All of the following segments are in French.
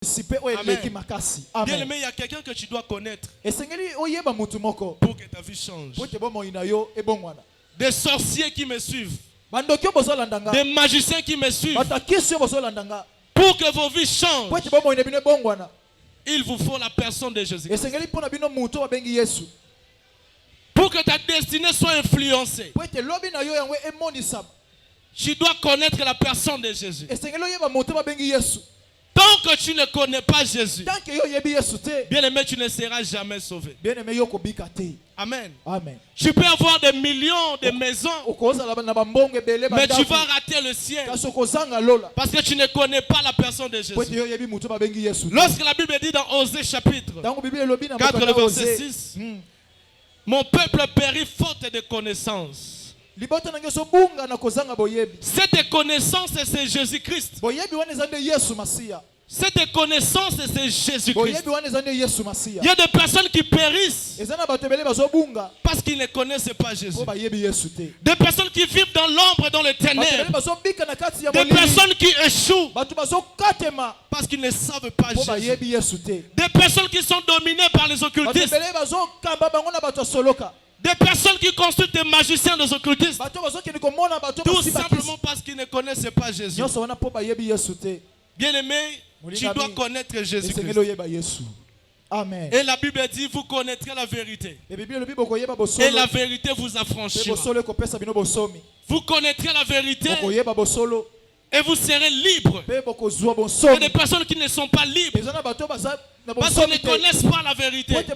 Bien aimé, il y a quelqu'un que tu dois connaître pour que ta vie change. Des sorciers qui me suivent, des magiciens qui me suivent, pour que vos vies changent, il vous faut la personne de Jésus. Pour que ta destinée soit influencée, tu dois connaître la personne de Jésus. Tant que tu ne connais pas Jésus, bien aimé, tu ne seras jamais sauvé. Amen. Tu peux avoir des millions de maisons, mais tu vas rater le ciel parce que tu ne connais pas la personne de Jésus. Lorsque la Bible dit dans Osée chapitre 4, le verset 6, mon peuple périt faute de connaissance. Cette connaissance, c'est Jésus-Christ. Cette connaissance, c'est Jésus-Christ. Il y a des personnes qui périssent parce qu'ils ne connaissent pas Jésus. Des personnes qui vivent dans l'ombre et dans les ténèbres. Des personnes qui échouent parce qu'ils ne savent pas Jésus. Des personnes qui sont dominées par les occultistes. Des personnes qui consultent des magiciens, des occultistes. Tout simplement parce qu'ils ne connaissent pas Jésus. Bien aimé, tu dois connaître Jésus-Christ. Amen. Et la Bible dit, vous connaîtrez la vérité. Et la vérité vous affranchira. Vous connaîtrez la vérité et vous serez libre. Il y a des personnes qui ne sont pas libres parce qu'ils ne connaissent pas la vérité. Cette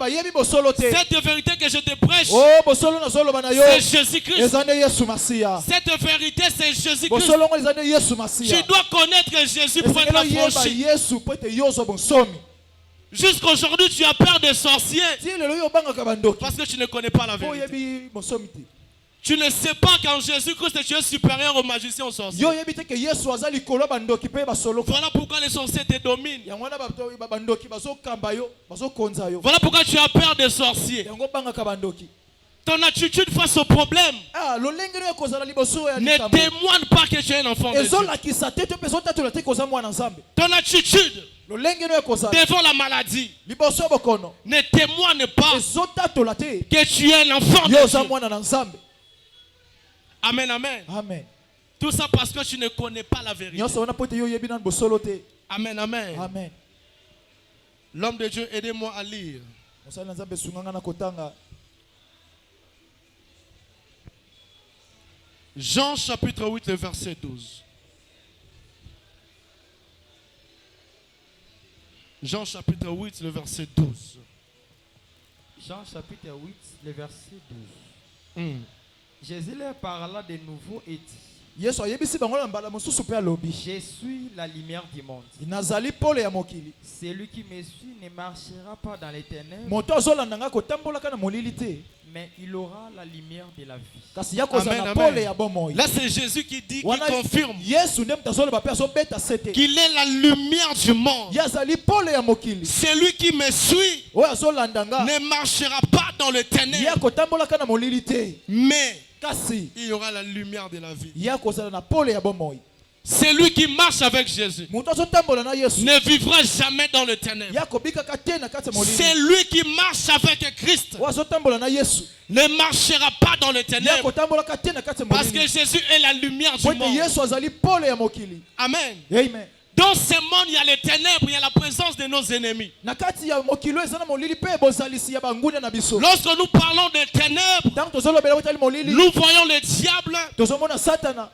vérité que je te prêche, c'est Jésus-Christ. Cette vérité, c'est Jésus-Christ. Tu dois connaître Jésus pour être affranchi. Jusqu'aujourd'hui, tu as peur des sorciers parce que tu ne connais pas la vérité. Tu ne sais pas qu'en Jésus-Christ, tu es supérieur aux magiciens, aux sorciers. Voilà pourquoi les sorciers te dominent. Voilà pourquoi tu as peur des sorciers. Ton attitude face au problème ne témoigne pas que tu es un enfant de Dieu. Ton attitude devant la maladie ne témoigne pas que tu es un enfant de Dieu. Amen, amen. Tout ça parce que tu ne connais pas la vérité. Amen, amen. L'homme de Dieu, aidez-moi à lire. Jean chapitre 8, le verset 12. Jean chapitre 8, le verset 12. Jean chapitre 8, le verset 12. Jésus leur parla de nouveau et dit, je suis la lumière du monde. Celui qui me suit ne marchera pas dans les ténèbres, mais il aura la lumière de la vie. Amen, amen. Là, c'est Jésus qui dit, qui confirme qu'il est la lumière du monde. Celui qui me suit ne marchera pas dans les ténèbres, mais il y aura la lumière de la vie. Celui qui marche avec Jésus ne vivra jamais dans le ténèbre. Celui qui marche avec Christ ne marchera pas dans le ténèbre parce que Jésus est la lumière du monde. Amen. Dans ce monde, il y a les ténèbres, il y a la présence de nos ennemis. Lorsque nous parlons des ténèbres, nous voyons le diable,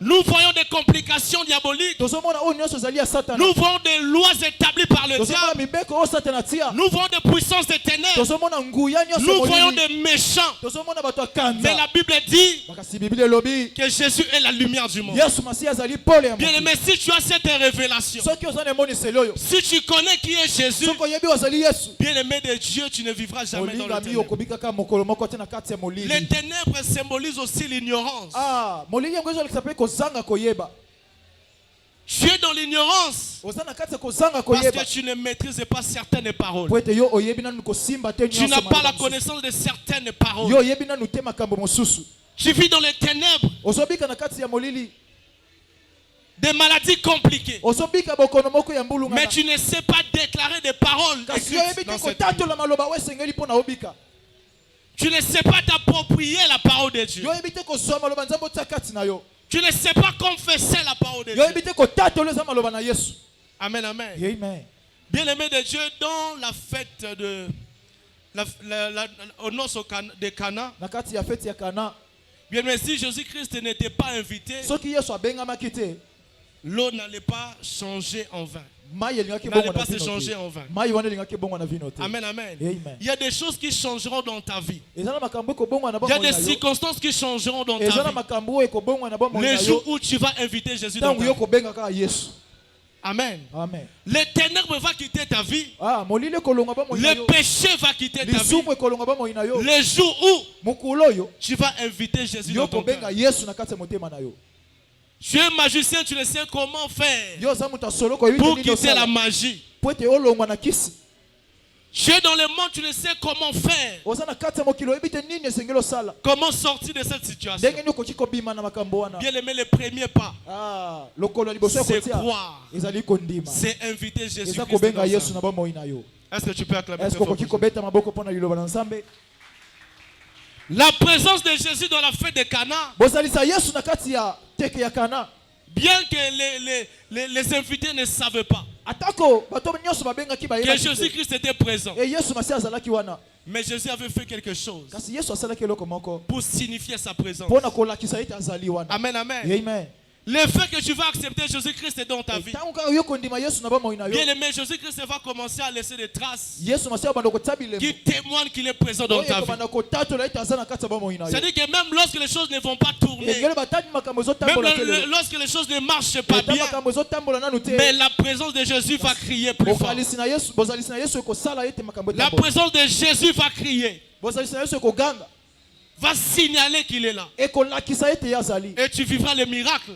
nous voyons des complications diaboliques, nous voyons des lois établies par le diable, nous voyons des puissances des ténèbres, nous voyons des méchants. Mais la Bible dit que Jésus est la lumière du monde. Bien aimé, si tu as cette révélation, si tu connais qui est Jésus, bien aimé de Dieu, tu ne vivras jamais dans le ténèbre. Les ténèbres symbolisent aussi l'ignorance. Tu es dans l'ignorance parce que tu ne maîtrises pas certaines paroles. Tu n'as pas la connaissance de certaines paroles. Tu vis dans les ténèbres des maladies compliquées. Mais tu ne sais pas déclarer des paroles écrites dans cette vie. Tu ne sais pas t'approprier la parole de Dieu. Tu ne sais pas confesser la parole de Dieu. Amen, amen. Bien-aimé de Dieu, dans la fête de au noces de Cana, bien aimé, si Jésus-Christ n'était pas invité, l'eau n'allait pas changer en vin. N'allait pas se changer en vin. Amen, amen. Il y a des choses qui changeront dans ta vie. Il y a des circonstances qui changeront dans ta vie. Les jours où tu vas inviter Jésus dans ta vie. Amen. Les ténèbres vont quitter ta vie. Le péché va quitter ta vie. Les jours où tu vas inviter Jésus dans ton cœur. Tu es magicien, tu ne sais comment faire pour quitter la magie. Tu es dans le monde, tu ne sais comment faire. Comment sortir de cette situation. Bien aimé, le premier pas, c'est croire. C'est inviter Jésus-Christ dans sa vie. Est-ce que tu peux acclamer? La présence de Jésus dans la fête de Cana. Bien que les invités ne savaient pas que Jésus-Christ était présent. Mais Jésus avait fait quelque chose pour signifier sa présence. Amen, amen. Le fait que tu vas accepter Jésus-Christ dans ta vie, bien aimé, Jésus-Christ va commencer à laisser des traces qui témoignent qu'il est présent dans ta vie. C'est-à-dire que même lorsque les choses ne vont pas tourner, même lorsque les choses ne marchent pas bien, mais la présence de Jésus va crier plus fort. La présence de Jésus va crier, va signaler qu'il est là. Et tu vivras les miracles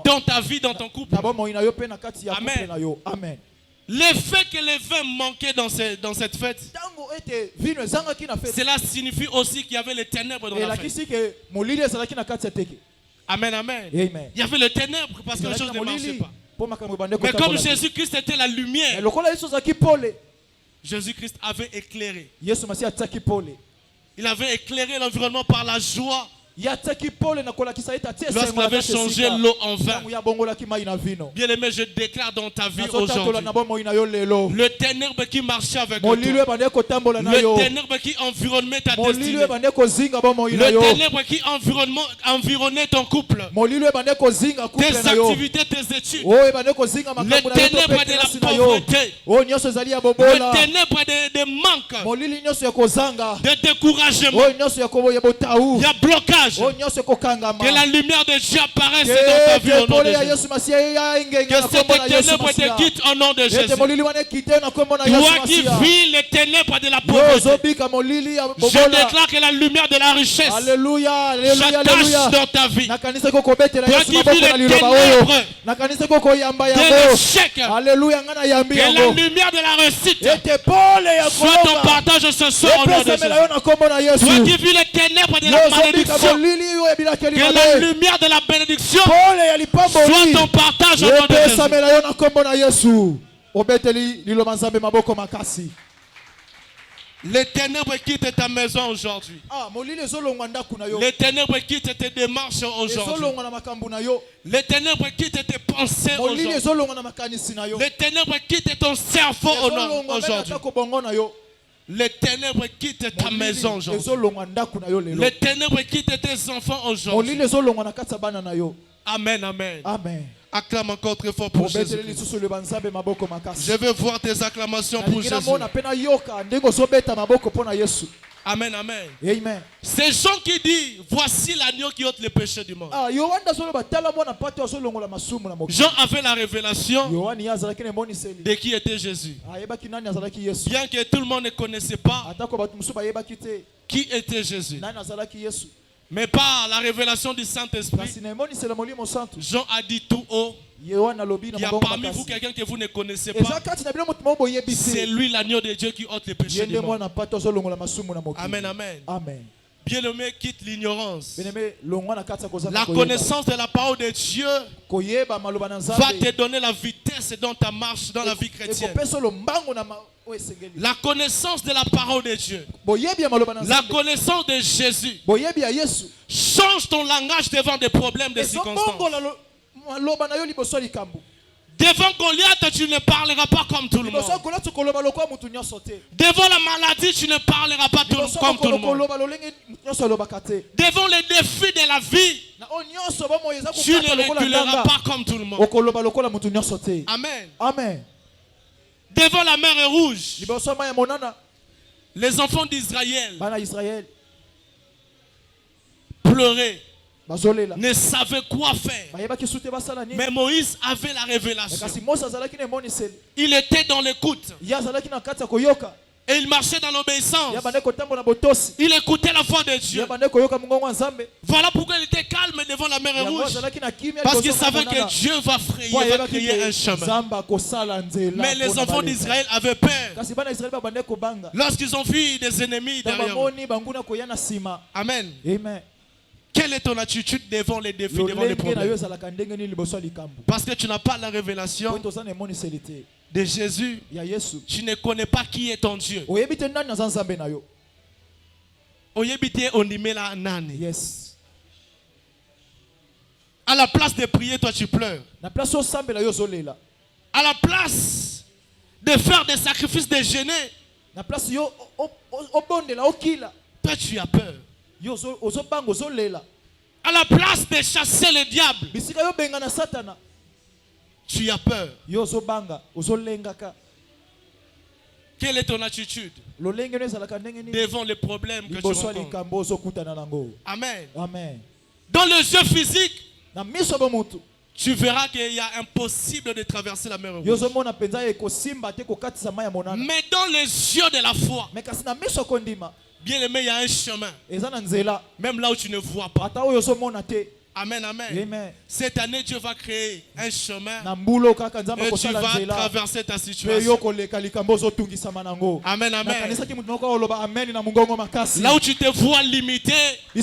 dans ta vie, dans ton couple. Amen. Le fait que le vin manquait dans cette fête, cela signifie aussi qu'il y avait les ténèbres dans la fête. Amen, amen. Il y avait les ténèbres parce que les choses ne marchaient pas. Mais comme Jésus-Christ était la lumière, Jésus-Christ avait éclairé. Il avait éclairé l'environnement par la joie. Lorsqu'il avait changé l'eau en vin. Bien aimé, je déclare dans ta vie aujourd'hui, le ténèbre qui marchait avec toi, le ténèbre qui environnait ta destinée, le ténèbre qui environnait ton couple, tes activités, tes études, le ténèbre de la pauvreté, le ténèbre des manques, de découragement, il y a blocage. Que la lumière de Dieu apparaisse dans ta vie au nom de Jésus. Que cette ténèbre te quitte au nom de Jésus. Toi qui vis les ténèbres de la pauvreté, je déclare que la lumière de la richesse s'attache dans ta vie. Toi qui vis les ténèbres de l'échec, que la lumière de la réussite soit ton partage ce soir au nom de Jésus. Toi qui vis les ténèbres de la malédiction, que la lumière de la bénédiction soit ton partage au nom de Jésus. Les ténèbres quittent ta maison aujourd'hui. Les ténèbres quittent tes démarches aujourd'hui. Les ténèbres quittent tes pensées aujourd'hui. Les ténèbres quittent ton cerveau aujourd'hui. Les ténèbres quittent ta maison aujourd'hui. Les ténèbres quittent tes enfants aujourd'hui. Amen, amen. Acclame encore très fort pour Jésus. Je veux voir tes acclamations pour Jésus. Amen, amen. Ces gens qui disent, voici l'agneau qui ôte les péchés du monde. Jean avait la révélation de qui était Jésus. Bien que tout le monde ne connaissait pas qui était Jésus. Mais par la révélation du Saint-Esprit, Jean a dit tout haut, il y a parmi vous quelqu'un que vous ne connaissez pas. C'est lui l'agneau de Dieu qui ôte les péchés du monde. Amen, amen. Bien-aimé, quitte l'ignorance. La connaissance de la parole de Dieu va te donner la vitesse dans ta marche dans la vie chrétienne. La connaissance de la parole de Dieu, la connaissance de Jésus, change ton langage devant des problèmes, des circonstances. Devant Goliath, tu ne parleras pas comme tout le monde. Devant la maladie, tu ne parleras pas comme tout le monde. Devant les défis de la vie, tu ne reculeras pas comme tout le monde. Amen. Amen. Devant la mer rouge, les enfants d'Israël pleuraient, ne savaient quoi faire. Mais Moïse avait la révélation. Il était dans l'écoute. Et il marchait dans l'obéissance. Il écoutait la voix de Dieu. Voilà pourquoi il était calme devant la mer rouge. Parce qu'il savait que Dieu va créer un chemin. Mais les enfants d'Israël avaient peur lorsqu'ils ont vu des ennemis derrière eux. Amen. Quelle est ton attitude devant les défis, devant les problèmes? Parce que tu n'as pas la révélation de Jésus. Tu ne connais pas qui est ton Dieu. Yes. À la place de prier, toi tu pleures. À la place de faire des sacrifices, de gêner, toi tu as peur. À la place de chasser le diable, tu as peur. Quelle est ton attitude devant les problèmes que tu rencontres? Amen. Amen. Dans les yeux physiques, tu verras qu'il y a impossible de traverser la mer rouge. Mais dans les yeux de la foi, bien aimé, il y a un chemin. Même là où tu ne vois pas. Amen, amen. Amen. Cette année, Dieu va créer un chemin et tu vas traverser ta situation. Amen, amen. Là où tu te vois limité, le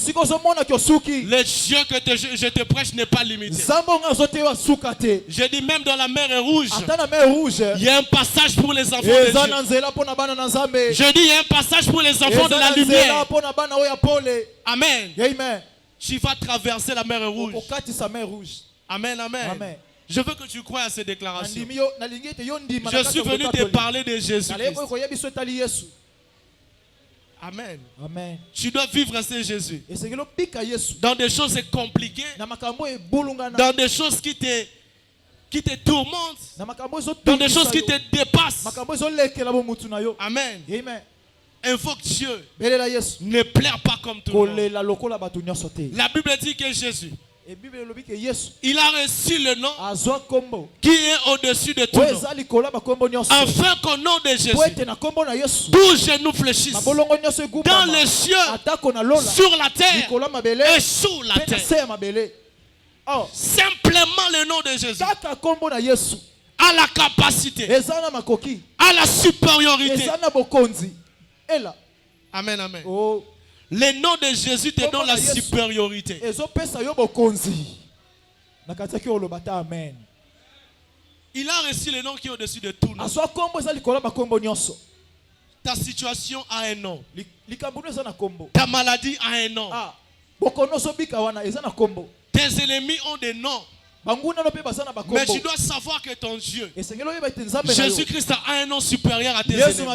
Dieu que je te prêche n'est pas limité. Je dis même dans la mer rouge, il y a un passage pour les enfants de Dieu. Je dis il y a un passage pour les enfants de la lumière. Amen. Amen. Tu vas traverser la mer rouge. Amen, amen. Amen. Je veux que tu croies à ces déclarations. Je suis venu te parler de Jésus-Christ. Amen. Amen. Tu dois vivre ces Jésus. Dans des choses compliquées. Dans des choses qui te tourmentent. Dans des choses qui te dépassent. Amen. Amen. Invoque Dieu. Ne pleure pas comme tout le monde. La Bible dit que Jésus, il a reçu le nom qui est au-dessus de tout nom. Afin qu'au nom de Jésus, tous genoux fléchissent dans les cieux, sur la terre et sous la terre. Simplement le nom de Jésus a la capacité, a la supériorité. Amen, amen. Le nom de Jésus te donne la supériorité. Il a reçu le nom qui est au-dessus de tout nom. Ta situation a un nom. Ta maladie a un nom. Tes ennemis ont des noms. Mais tu dois savoir que ton Dieu, Jésus-Christ, a un nom supérieur à tes ennemis.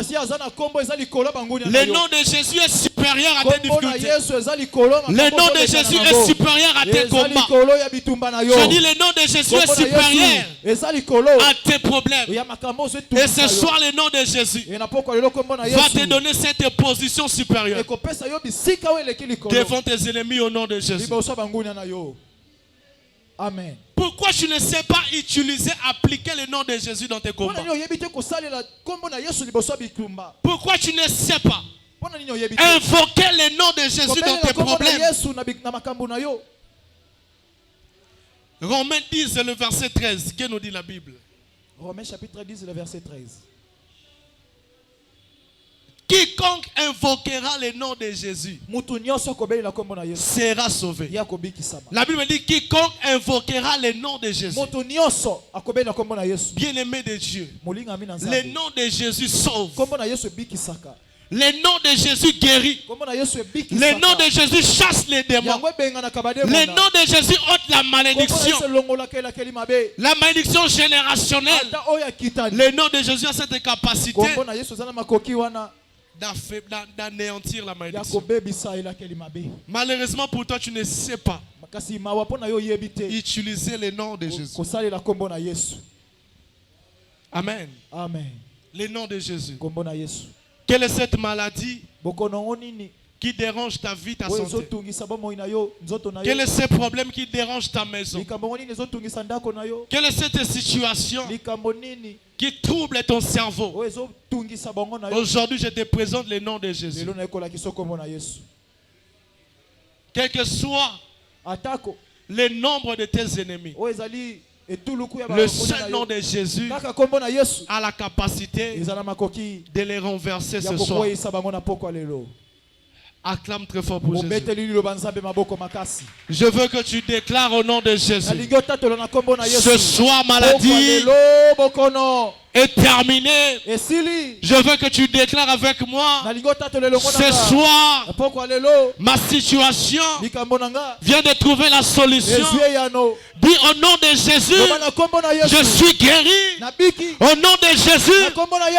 Le nom de Jésus est supérieur à tes difficultés. Le nom de Jésus est supérieur à tes combats. Je dis le nom de Jésus est supérieur à tes problèmes. Et ce soir, le nom de Jésus va te donner cette position supérieure devant tes ennemis au nom de Jésus. Amen. Pourquoi tu ne sais pas utiliser, appliquer le nom de Jésus dans tes combats? Pourquoi tu ne sais pas invoquer le nom de Jésus dans tes problèmes? Romains 10, le verset 13. Que nous dit la Bible? Romains chapitre 10, le verset 13. quiconque invoquera le nom de Jésus sera sauvé. La Bible dit quiconque invoquera le nom de Jésus. Bien-aimé de Dieu, le nom de Jésus sauve. Le nom de Jésus guérit. Le nom de Jésus chasse les démons. Le nom de Jésus ôte la malédiction. La malédiction générationnelle. Le nom de Jésus a cette capacité d'anéantir la malédiction. Malheureusement pour toi, tu ne sais pas utiliser le nom de Jésus. Amen. Amen. Le nom de Jésus. Quelle est cette maladie qui dérange ta vie, ta santé? Quel est ce problème qui dérange ta maison? Quelle est cette situation qui trouble ton cerveau? Aujourd'hui, je te présente le nom de Jésus. Quel que soit le nombre de tes ennemis, le seul nom de Jésus a la capacité de les renverser ce soir. Acclame très fort pour Jésus. Je veux que tu déclares au nom de Jésus. Ce soir, maladie est terminée. Je veux que tu déclares avec moi. Ce soir, ma situation vient de trouver la solution. Dis au nom de Jésus, je suis guéri. Au nom de Jésus,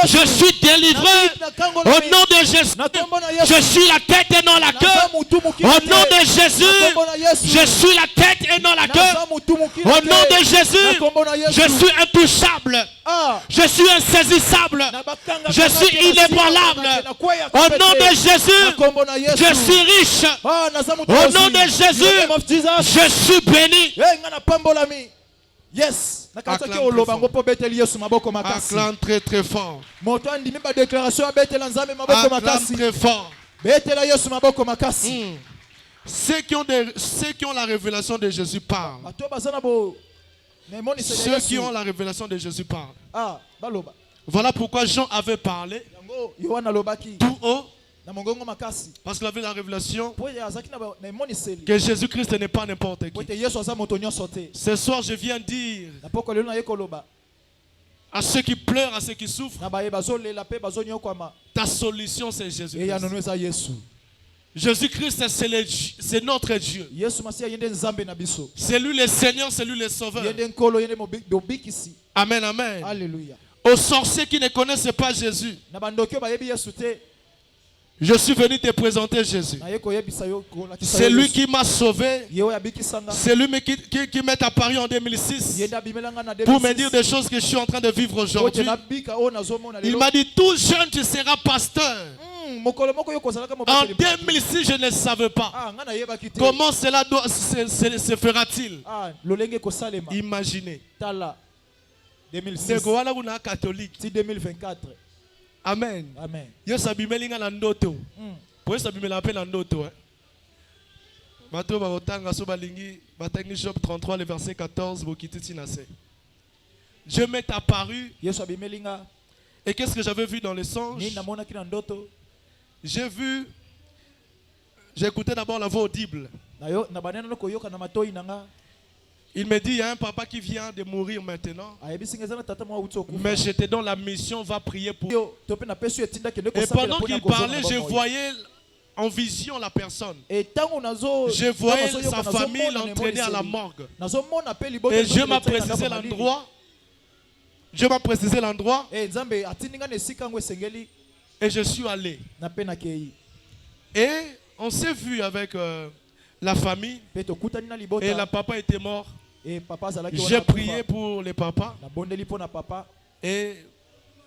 je suis délivré. Au nom de Jésus, je suis la tête et non la queue. Au nom de Jésus, je suis la tête et non la queue. Au nom de Jésus, je suis intouchable. Je suis insaisissable. Je suis inébranlable. Au nom de Jésus, je suis riche. Au nom de Jésus, je suis béni. Yes. Acclame très très fort. Acclame très fort. Ceux qui ont la révélation de Jésus parlent. Ceux qui ont la révélation de Jésus parlent. Voilà pourquoi Jean avait parlé tout haut. Parce qu'il avait la révélation que Jésus-Christ n'est pas n'importe qui. Ce soir, je viens dire à ceux qui pleurent, à ceux qui souffrent, ta solution c'est Jésus-Christ. Jésus-Christ, c'est notre Dieu. C'est lui le Seigneur, c'est lui le Sauveur. Amen, amen. Alléluia. Aux sorciers qui ne connaissent pas Jésus, je suis venu te présenter Jésus. C'est lui qui m'a sauvé. C'est lui qui m'est apparu en 2006 pour me dire des choses que je suis en train de vivre aujourd'hui. Il m'a dit, tout jeune tu seras pasteur. En 2006, je ne savais pas. Comment cela se fera-t-il? Imaginez. 2006. Catholique. 2024. Amen. Amen. Yo sabimelinga na ndoto. Pour sabimela pe na ndoto. Bato ba otanga so balingi batangi Job 33 le verset 14 bokititi na se. Dieu m'est apparu. Et qu'est-ce que j'avais vu dans les songes? J'ai écouté d'abord la voix audible. Il me dit, il y a un papa qui vient de mourir maintenant. Mais j'étais dans la mission, va prier pour. Et pendant qu'il parlait, je voyais en vision la personne. Je voyais sa famille l'entraîner à la morgue. Et Dieu m'a précisé l'endroit. Dieu m'a précisé l'endroit. Et je suis allé. Et on s'est vu avec la famille. Et la papa était mort. J'ai prié pour les papas. Et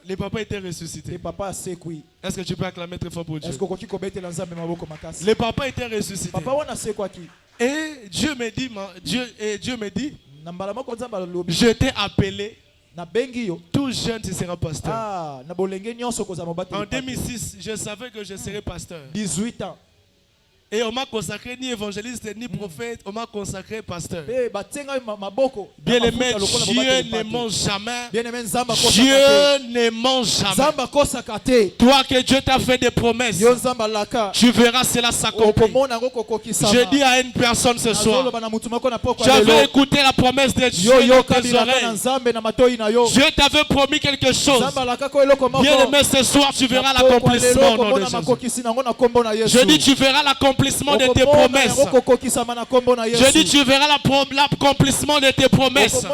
les papas étaient ressuscités. Est-ce que tu peux acclamer très fort pour Dieu? Les papas étaient ressuscités. Et Dieu me dit, je t'ai appelé. Tout jeune, tu seras pasteur. En 2006, je savais que je serais pasteur. 18 ans. Et on m'a consacré ni évangéliste, ni prophète, on m'a consacré pasteur. Bien-aimé, Dieu ne ment jamais. Dieu ne ment jamais. Toi que Dieu t'a fait des promesses, tu verras cela s'accomplir. Je dis à une personne ce soir, j'avais écouté la promesse de Dieu dans tes oreilles. Dieu t'avait promis quelque chose. Bien-aimé, ce soir tu verras l'accomplissement de Jésus. Je dis tu verras l'accomplissement de tes promesses. Je dis tu verras l'accomplissement de tes promesses.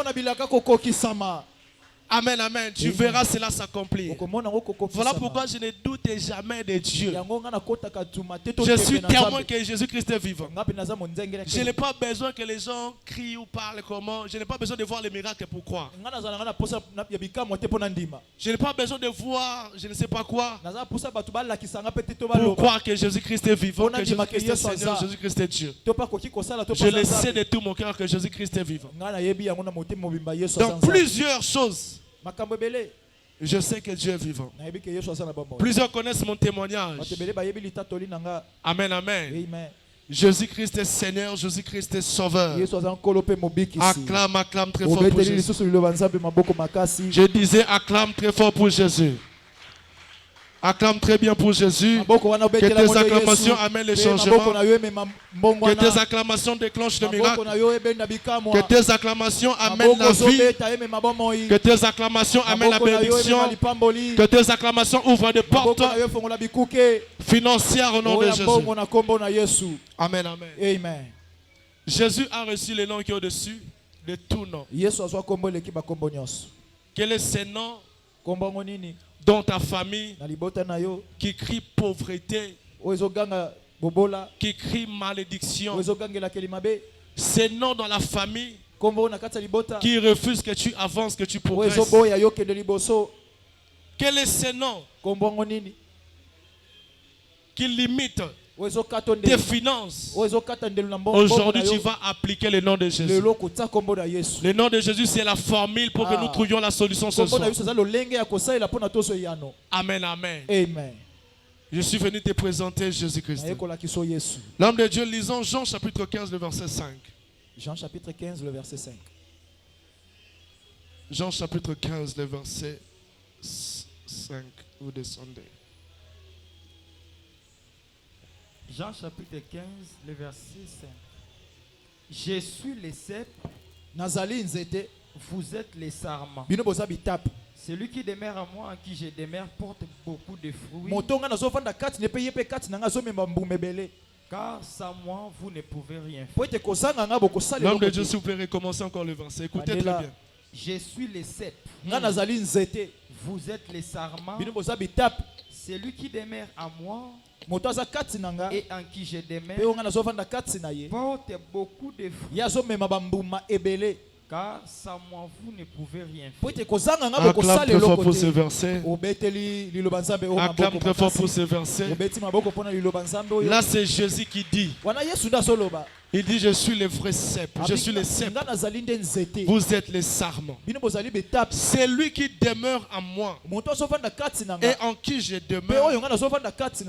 Amen, amen. Tu verras cela s'accomplir. Voilà pourquoi je ne doute jamais de Dieu. Je suis témoin que Jésus-Christ est vivant. Je n'ai pas besoin que les gens crient ou parlent comment. Je n'ai pas besoin de voir les miracles pour croire. Je n'ai pas besoin de voir je ne sais pas quoi pour croire que Jésus-Christ est vivant, que Jésus-Christ est Seigneur, Jésus-Christ est Dieu. Je le sais de tout mon cœur que Jésus-Christ est vivant. Dans plusieurs choses, je sais que Dieu est vivant. Plusieurs connaissent mon témoignage. Amen, amen. Jésus-Christ est Seigneur, Jésus-Christ est Sauveur. Acclame, acclame très fort pour Jésus. Je disais acclame très fort pour Jésus. Acclame très bien pour Jésus. Que tes acclamations amènent les changements. Que tes acclamations déclenchent le miracle. Que tes acclamations amènent la vie. Que tes acclamations amènent la bénédiction. Que tes acclamations ouvrent des portes financières au nom de Jésus. Amen, amen. Jésus a reçu les noms qui est au-dessus de tout nom. Quel est ce nom dans ta famille qui crie pauvreté, qui crie malédiction? Ces noms dans la famille qui refusent que tu avances, que tu progresses. Quel est ce nom qui limite tes finances? Aujourd'hui, tu vas appliquer le nom de Jésus. Le nom de Jésus, c'est la formule pour que nous trouvions la solution ce soir. Amen, amen. Je suis venu te présenter Jésus-Christ. L'homme de Dieu, lisons Jean chapitre 15, le verset 5. Jean chapitre 15, le verset 5. Jean chapitre 15, le verset 5. Vous descendez. Jean chapitre 15, le verset 5. Je suis le cep, vous êtes les sarments. Celui qui demeure à moi, en qui je demeure, porte beaucoup de fruits. Car sans moi, vous ne pouvez rien faire. L'homme de Dieu, s'il vous plaît, recommencez encore le verset. Écoutez très bien. Je suis le cep, vous êtes les sarments. Celui qui demeure à moi, et en qui je demeure, porte beaucoup de fruits. Car sans moi, vous ne pouvez rien faire. Acclame très fort pour ce verset. Acclame très fort pour ce verset. Là, c'est Jésus qui dit. Il dit, je suis le vrai cep. Je suis le cep. Vous êtes les sarments. C'est lui qui demeure en moi. Et en qui je demeure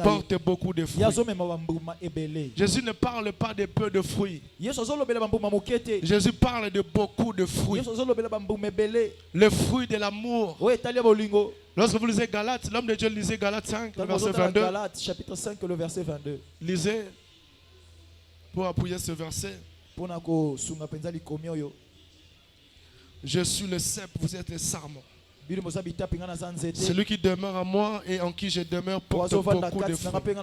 porte beaucoup de fruits. Jésus ne parle pas de peu de fruits. Jésus parle de beaucoup de fruits. Le fruit de l'amour. Lorsque vous lisez Galates, l'homme de Dieu lisait Galates 5, le verset 22. Galates chapitre 5, le verset 22. Lisez pour appuyer ce verset. Je suis le cep, vous êtes les sarments. Celui qui demeure en moi et en qui je demeure porte beaucoup de fruits.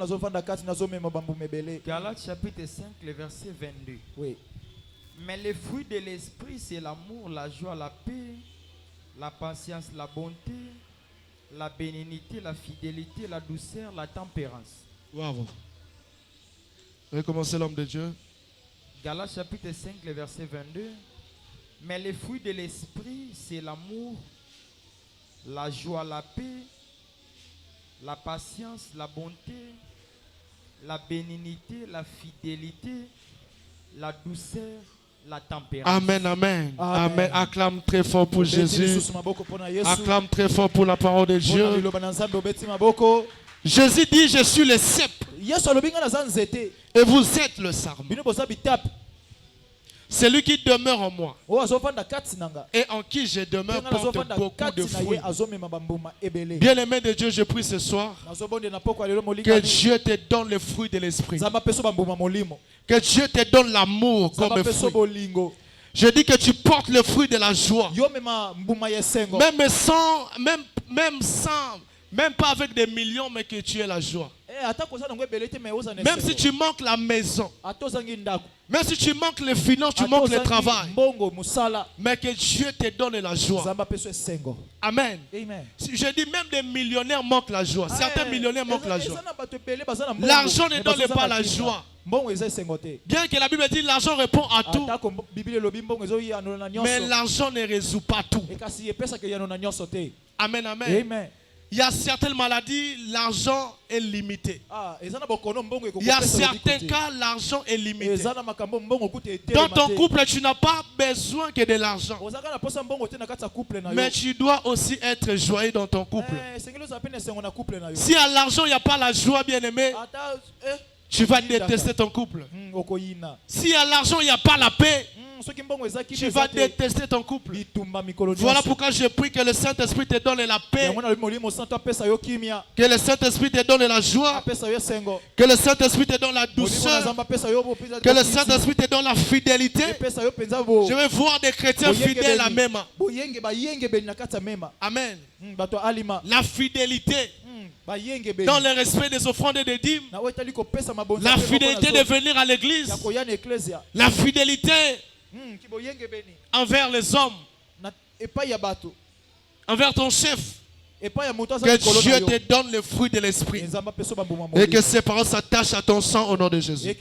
Galates chapitre 5, le verset 22. Oui. Mais les fruits de l'esprit, c'est l'amour, la joie, la paix, la patience, la bonté, la bénignité, la fidélité, la douceur, la tempérance. Wow. Recommencez l'homme de Dieu. Galates chapitre 5, le verset 22. Mais les fruits de l'esprit, c'est l'amour, la joie, la paix, la patience, la bonté, la bénignité, la fidélité, la douceur, la tempérance. Amen, amen. Amen. Acclame très fort pour Jésus. Acclame très fort pour la parole de Dieu. Jésus dit, je suis le cep. Et vous êtes le sarment. Celui qui demeure en moi et en qui je demeure porte beaucoup de fruits. Bien-aimé de Dieu, je prie ce soir que Dieu te donne le fruit de l'esprit. Que Dieu te donne l'amour comme fruit. Je dis que tu portes le fruit de la joie. Même pas avec des millions, mais que tu es la joie. Même si tu manques la maison, même si tu manques les finances, tu manques le travail, mais que Dieu te donne la joie. Amen. Je dis même des millionnaires manquent la joie. Certains millionnaires manquent la joie. L'argent ne donne pas la joie. Bien que la Bible dit l'argent répond à tout, mais l'argent ne résout pas tout. Amen, amen. Il y a certaines maladies, l'argent est limité. Il y a certains cas, l'argent est limité. Dans ton couple, tu n'as pas besoin que de l'argent. Mais tu dois aussi être joyeux dans ton couple. Si à l'argent, il n'y a pas la joie, bien-aimé, tu vas détester ton couple. Si à l'argent, il n'y a pas la paix, tu vas détester ton couple. Voilà pourquoi je prie que le Saint-Esprit te donne la paix, que le Saint-Esprit te donne la joie, que le Saint-Esprit te donne la douceur, que le Saint-Esprit te donne la fidélité. Je veux voir des chrétiens fidèles à même. Amen. La fidélité dans le respect des offrandes et des dîmes, la fidélité de venir à l'église, la fidélité envers les hommes, envers ton chef. Que Dieu te donne le fruit de l'esprit et que ces paroles s'attachent à ton sang au nom de Jésus.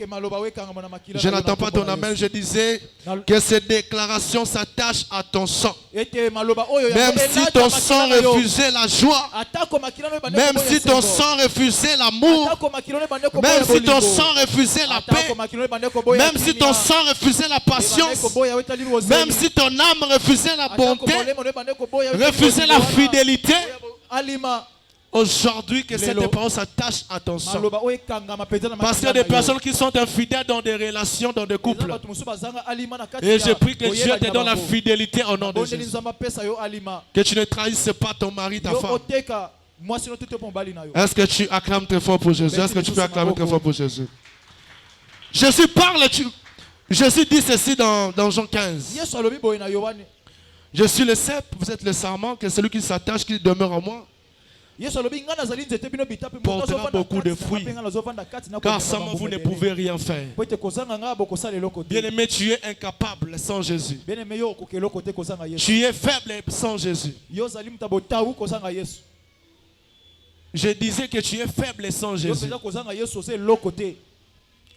Je n'attends pas ton amen, je disais que ces déclarations s'attachent à ton sang. Même si ton sang refusait la joie, même si ton sang refusait l'amour, même si ton sang refusait la paix, même si ton sang refusait la patience, même si ton âme refusait la bonté, refusait la fidélité, aujourd'hui que cette parole s'attache à ton sang. Parce qu'il y a des personnes qui sont infidèles dans des relations, dans des couples. Et je prie que Dieu te donne la fidélité au nom de Jésus. Que tu ne trahisses pas ton mari, ta femme. Est-ce que tu acclames très fort pour Jésus? Est-ce que tu peux acclamer très fort pour Jésus? Jésus parle, Jésus dit ceci dans Jean 15. Je suis le cep, vous êtes le sarment, que celui qui s'attache, qui demeure en moi, portera beaucoup de fruits. Car sans moi, vous ne pouvez rien faire. Bien-aimé, tu es incapable sans Jésus. Tu es faible sans Jésus. Je disais que tu es faible sans Jésus.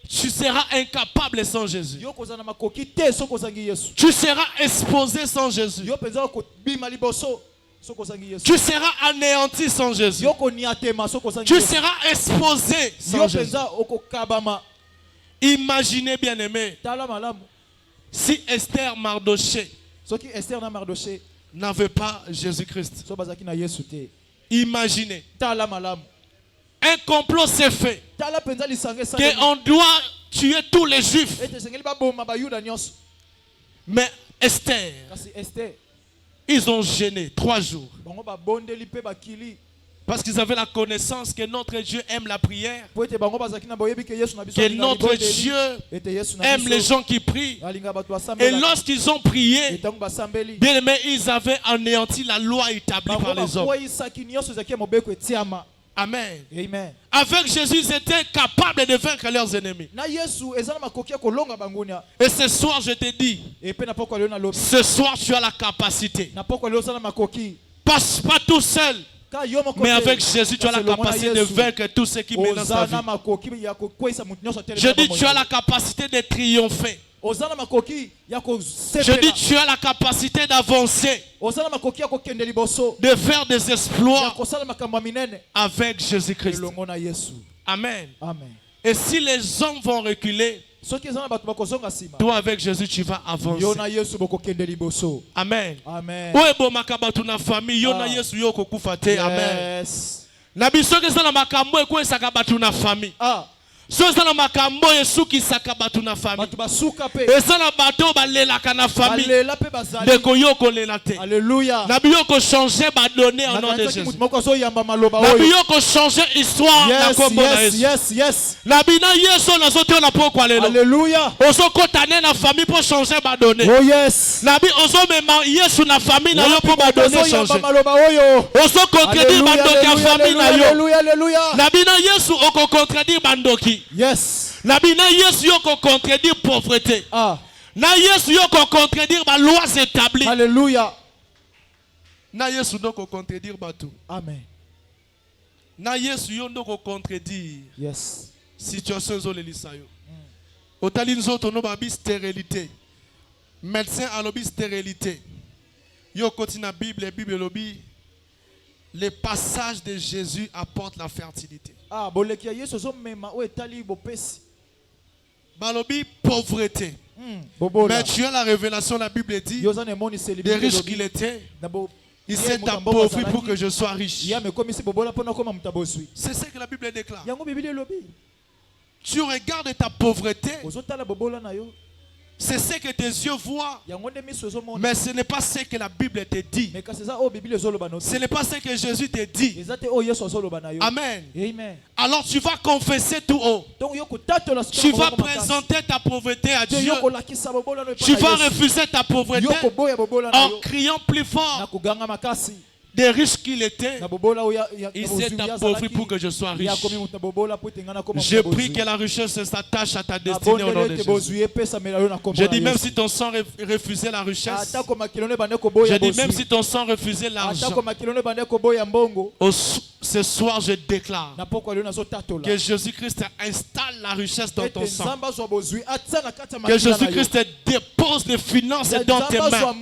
Tu seras incapable sans Jésus. Tu seras exposé sans Jésus. Tu seras anéanti sans Jésus. Tu seras exposé sans Jésus. Imaginez, bien aimé, si Esther Mardoché n'avait pas Jésus-Christ. Imaginez. Un complot s'est fait qu'on doit tuer tous les Juifs. Mais Esther, ils ont gêné 3 jours. Parce qu'ils avaient la connaissance que notre Dieu aime la prière. Que notre Dieu aime les gens qui prient. Et lorsqu'ils ont prié, bien aimé, ils avaient anéanti la loi établie par les hommes. Amen. Amen. Avec Jésus, ils étaient capables de vaincre leurs ennemis. Et ce soir, je te dis, ce soir, tu as la capacité. Pas tout seul, mais avec Jésus, tu as la capacité de vaincre tous ceux qui menacent ta vie. Je dis, tu as la capacité de triompher. Je dis, tu as la capacité d'avancer, de faire des exploits avec Jésus-Christ. Amen. Et si les hommes vont reculer, toi avec Jésus tu vas avancer. Amen. Amen. Amen. Na biso ke sala makambo eko esaka batu na famille. So sala makambo esuki saka batu na famille. Batu basuka pe. Esala bato balelaka na famille. Balela pe bazali. Deko yoko lelate. Alléluia. Na biyoko changer ba donner au nom de Jésus. Na biyoko changer histoire na kombo na Yesu. Yes. Na bina Yesu na zote na pokwa lelo. Alléluia. Oso kotane na famille pour changer ba donner. Oh yes. Na bi oso mema Yesu na famille na yo pour ba donner changer. Oso contredire bandoki ya famille na yo. Alléluia. Na bina Yesu oko contredire bandoki. Yes. Na bina Yesu yoko contredire pauvreté. Na Yesu yoko contredire ba lois établies. Alléluia. Na Yesu doko contredire batou. Amen. Na Yesu yo doko contredire. Yes. Situation zo lelisa yo. Otali nzoto no babi stérilité. Médecin alobi stérilité. Yo koti na Bible lobi les passages de Jésus apportent la fertilité. Bolekia Yesu zo mema o etali bopesi. Balobi pauvreté. Mais tu as la révélation, la Bible dit des riches qu'il était. Il s'est appauvri pour que je sois riche. C'est ce que la Bible déclare. Tu regardes ta pauvreté. C'est ce que tes yeux voient. Mais ce n'est pas ce que la Bible te dit. Ce n'est pas ce que Jésus te dit. Amen. Alors tu vas confesser tout haut. Tu vas présenter ta pauvreté à Dieu. Tu vas refuser ta pauvreté en criant plus fort. Des riches qu'il était, il s'est appauvri pour que je sois riche. Je prie que la richesse s'attache à ta destinée au nom de Jésus. Je dis même si ton sang refusait la richesse, je dis même si ton sang refusait l'argent, ce soir je déclare que Jésus-Christ installe la richesse dans ton sang. Que Jésus-Christ dépose des finances dans tes mains.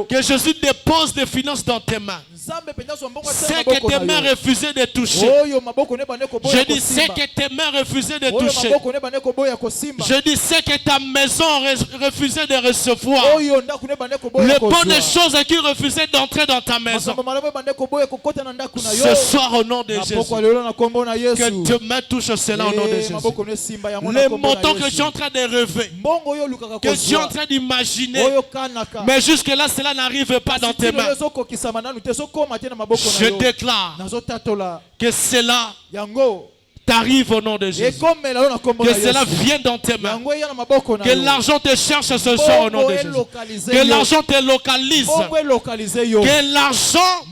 Que Jésus dépose des finances dans tes mains. C'est que tes mains refusaient de toucher. Je dis c'est que tes mains refusaient de toucher. Je dis c'est que ta maison refusait de recevoir. Les bonnes choses qui refusaient d'entrer dans ta maison. Ce soir au nom de Jésus. Que tes mains touchent cela au nom de Jésus. Les montants que tu es en train de rêver, que tu es en train d'imaginer, mais jusque là cela n'arrive pas dans tes mains. Je déclare que cela t'arrive au nom de Jésus. Que cela vienne dans tes mains. Que l'argent te cherche ce soir au nom de Jésus. Que l'argent te localise. Que l'argent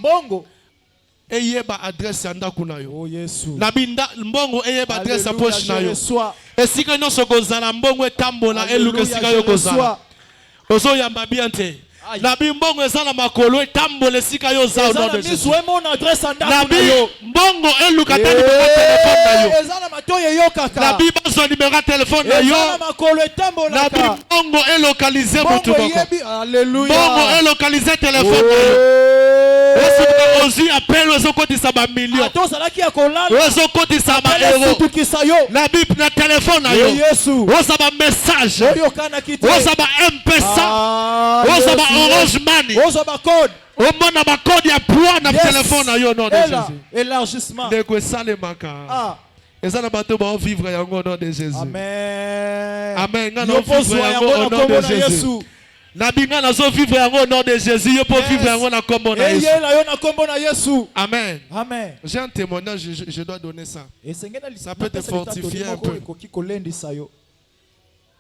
eyeba adresse ya ndako na yo. Na binda mbongo eyeba adresse ya poche na yo. Esika nyonso kozala mbongo etambola eluka esika yo kozala. Ozo yamba bien te. Na bimbongo ezala makolo etambola esika yo za au nom de Jésus. Na bimbongo eluka ta numéro téléphone na yo. Na bimbongo numéro téléphone na yo. Na bimbongo elokalize mutu boko. Mbongo elokalize téléphone na yo. Ozi appelle ozo kotisa ba million. Ozo kotisa ba euro. Na bip na téléphone na yo. Oza ba message. Oza ba M-Pesa. Oza ba Orange Money. Oza ba code. Omona ba code ya poids na téléphone na yo nom de Jésus. Élargissement. De ko sale maka. Eza na bato ba vivre yango au nom de Jésus. Amen. Amen. Ngana vivre yango au nom de Jésus. Na binga na zo vivre yango au nom de Jésus, yo pour vivre yango na kombo na Yesu. Amen. Amen. J'ai un témoignage, je dois donner ça. Ça peut te fortifier un peu.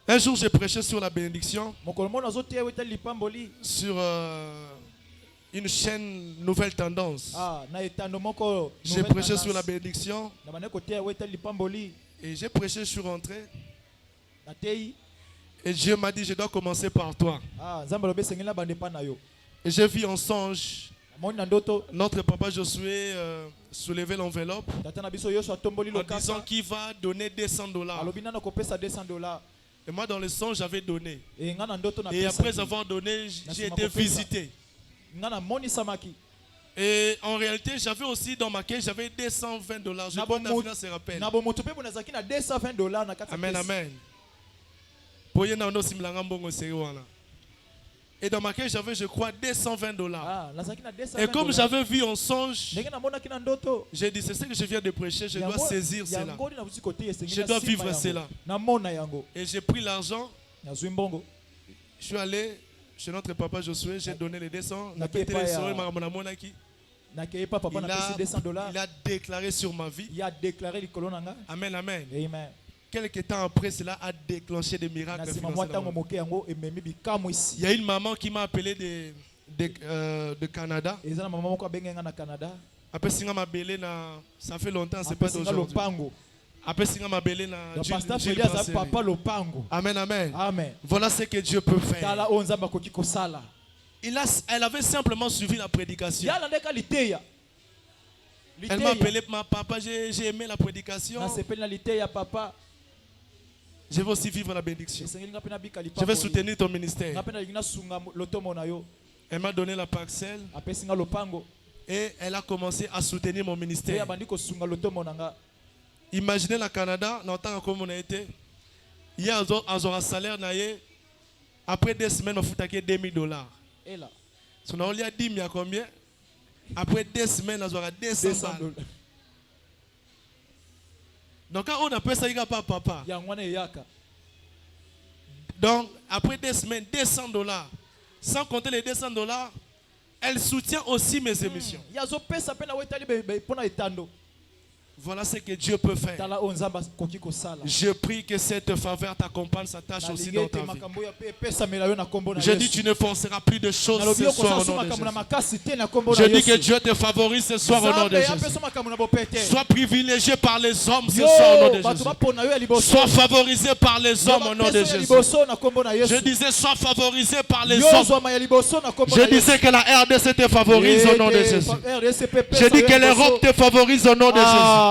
Un jour, j'ai prêché sur la bénédiction sur une chaîne Nouvelle Tendance. J'ai prêché sur la bénédiction et j'ai prêché, je suis rentré. Et Dieu m'a dit, je dois commencer par toi. Et j'ai vu en songe notre papa Josué soulever l'enveloppe en disant qu'il va donner $200. Et moi dans le songe j'avais donné. Et après avoir donné, j'ai été visité. Et en réalité j'avais aussi dans ma caisse, j'avais $220. Je pense que la se rappelle. Amen, amen. Et dans ma caisse, j'avais, je crois, $220. Ah, Et comme j'avais vu en songe, j'ai dit, c'est ce que je viens de prêcher, je dois saisir cela. Je dois vivre cela. Et j'ai pris l'argent. Je suis allé chez notre papa Josué, j'ai donné les 200. Il a déclaré sur ma vie. Amen, amen. Quelques temps après, cela a déclenché des miracles. Il y a une maman qui m'a appelé de Canada. Après, ça fait longtemps, c'est pas d'aujourd'hui. Après, amen, amen. Amen. Voilà ce que Dieu peut faire. Elle avait simplement suivi la prédication. Elle m'a appelé, papa, j'ai aimé la prédication. Je veux aussi vivre la bénédiction. Je vais soutenir ton ministère. Elle m'a donné la parcelle. Et elle a commencé à soutenir mon ministère. Imaginez le Canada, dans le temps comme on a été. Il y a un salaire. Après 2 semaines, on fout $2,000. Si on a 10 000, combien? Après 2 semaines, on aura $200. Donc quand on appelle ça, il n'y a pas papa. Donc après 2 semaines, $200. Sans compter les $200, elle soutient aussi mes émissions. Voilà ce que Dieu peut faire. Je prie que cette faveur t'accompagne, ça tâche aussi dans ta vie. Je dis tu ne penseras plus de choses ce soir au nom de Jésus. Je dis que Dieu te favorise ce soir au nom de Jésus. Sois privilégié par les hommes ce soir au nom de Jésus. Sois favorisé par les hommes au nom de Jésus. Je disais sois favorisé par les hommes. Je disais que la RDC te favorise au nom de Jésus. Je dis que l'Europe te favorise au nom de Jésus.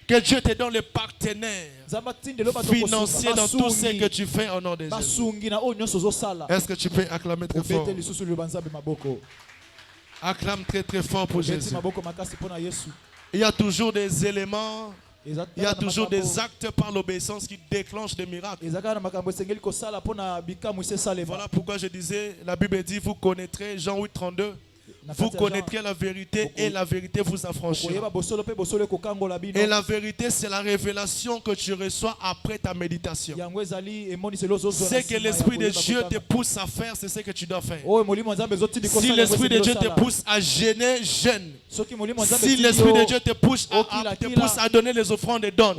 Que Dieu te donne les partenaires financiers dans tout ce que tu fais au nom de Jésus. Est-ce que tu peux acclamer très fort? Acclame très très fort pour Jésus. Il y a toujours des éléments, il y a toujours des actes par l'obéissance qui déclenchent des miracles. Voilà pourquoi je disais, la Bible dit, vous connaîtrez, Jean 8, 32. Vous connaîtrez la vérité et la vérité vous affranchira. Et la vérité, c'est la révélation que tu reçois après ta méditation. Ce que l'Esprit de Dieu te pousse à faire, c'est ce que tu dois faire. Si l'Esprit de Dieu te pousse à jeûner, jeûne. Si l'Esprit de Dieu te pousse à donner les offrandes et donne.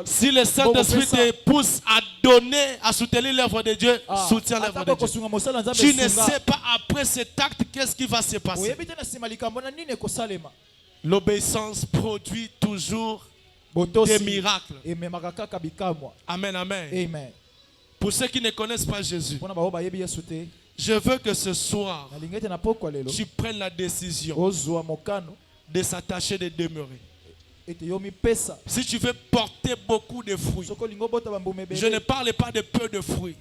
Si le Saint-Esprit te pousse à donner, à soutenir l'œuvre de Dieu, soutiens l'œuvre de Dieu. Tu ne sais pas après cet acte qu'est-ce qui va se passer. L'obéissance produit toujours des miracles. Amen, amen. Pour ceux qui ne connaissent pas Jésus, je veux que ce soir, tu prennes la décision de s'attacher, de demeurer. Si tu veux porter beaucoup de fruits, je ne parle pas de peu de fruits.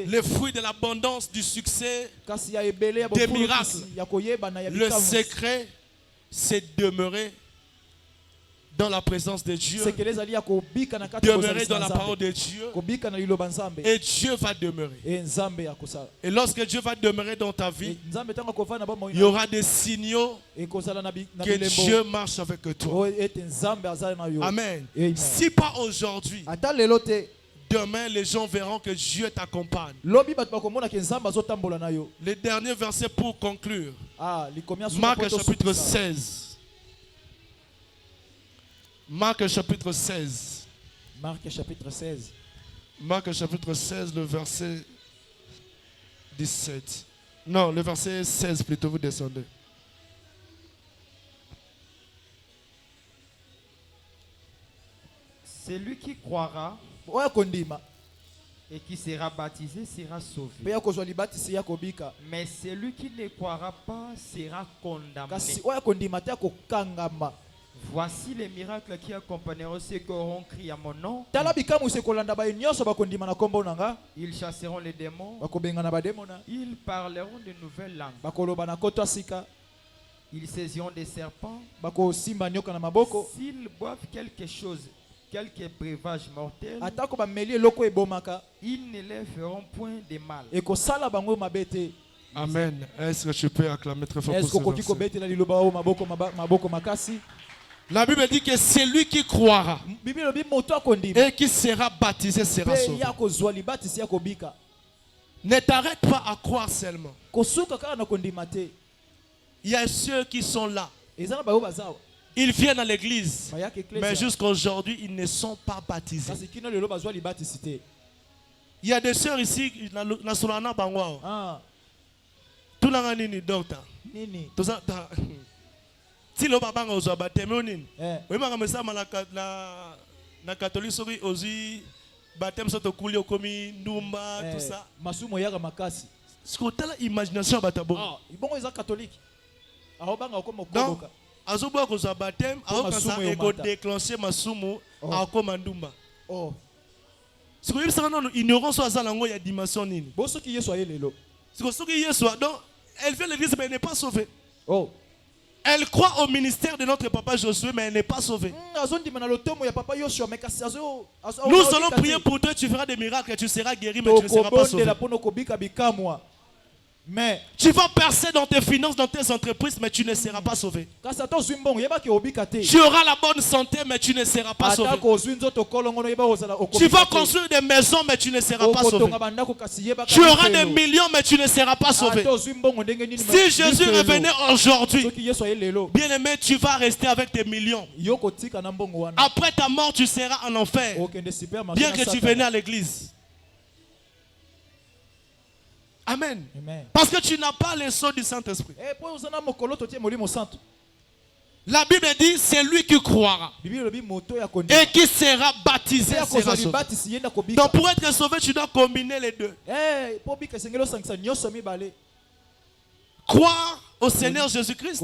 Les fruits de l'abondance, du succès, des miracles. Le secret, c'est demeurer dans la présence de Dieu, demeurer dans la parole de Dieu, et Dieu va demeurer. Et lorsque Dieu va demeurer dans ta vie, il y aura des signaux que Dieu marche avec toi. Amen. Si pas aujourd'hui, demain les gens verront que Dieu t'accompagne. Le dernier verset pour conclure, Marc chapitre 16. Marc chapitre 16. Marc chapitre 16. Marc chapitre 16, le verset 17. Non, le verset 16 plutôt, vous descendez. Celui qui croira et qui sera baptisé sera sauvé. Mais celui qui ne croira pas sera condamné. Voici les miracles qui accompagneront ceux qui auront crié à mon nom. Ils chasseront les démons. Ils parleront de nouvelles langues. Ils saisiront des serpents. S'ils boivent quelque chose quelques breuvages mortels, ils ne leur feront point de mal. Amen. Est-ce que tu peux acclamer très fort pour ce verset? La Bible dit que c'est lui qui croira et qui sera baptisé sera sauvé. Ne t'arrête pas à croire seulement. Il y a ceux qui sont là. Ils viennent à l'église, mais jusqu'à aujourd'hui, ils ne sont pas baptisés. Il y a des sœurs ici, tout le monde est docteur. Si le papa a baptême, na catholique soki ozi baptême soto kuli okomi ndumba tout ça. Masumo yaka makasi. Ce que tu as l'imagination batabo. Ah, bon ils sont catholiques. Ahobanga okoma koboka. Azobo ko za baptême, aokansa eko déclencher masumo akoma ndumba. Oh. Ce que ça non ignorance azala ngo ya dimension nini. Bo soki Yesu ayelelo. Ce que soki Yesu donc elle vient à l'église mais elle n'est pas sauvée. Oh. Elle croit au ministère de notre papa Josué, mais elle n'est pas sauvée. Nous allons prier pour toi, tu feras des miracles, tu seras guéri, mais tu ne seras pas sauvé. Mais tu vas percer dans tes finances, dans tes entreprises, mais tu ne seras pas sauvé. Tu auras la bonne santé, mais tu ne seras pas sauvé. Tu vas construire des maisons, mais tu ne seras pas sauvé. Tu auras des millions, mais tu ne seras pas sauvé. Si Jésus revenait aujourd'hui, bien aimé, tu vas rester avec tes millions. Après ta mort, tu seras en enfer. Bien que tu venais à l'église. Amen. Amen. Parce que tu n'as pas les sceaux du Saint-Esprit. La Bible dit c'est lui qui croira et qui sera baptisé sera sauvé. Donc pour être sauvé, tu dois combiner les deux. Croire au Seigneur Jésus-Christ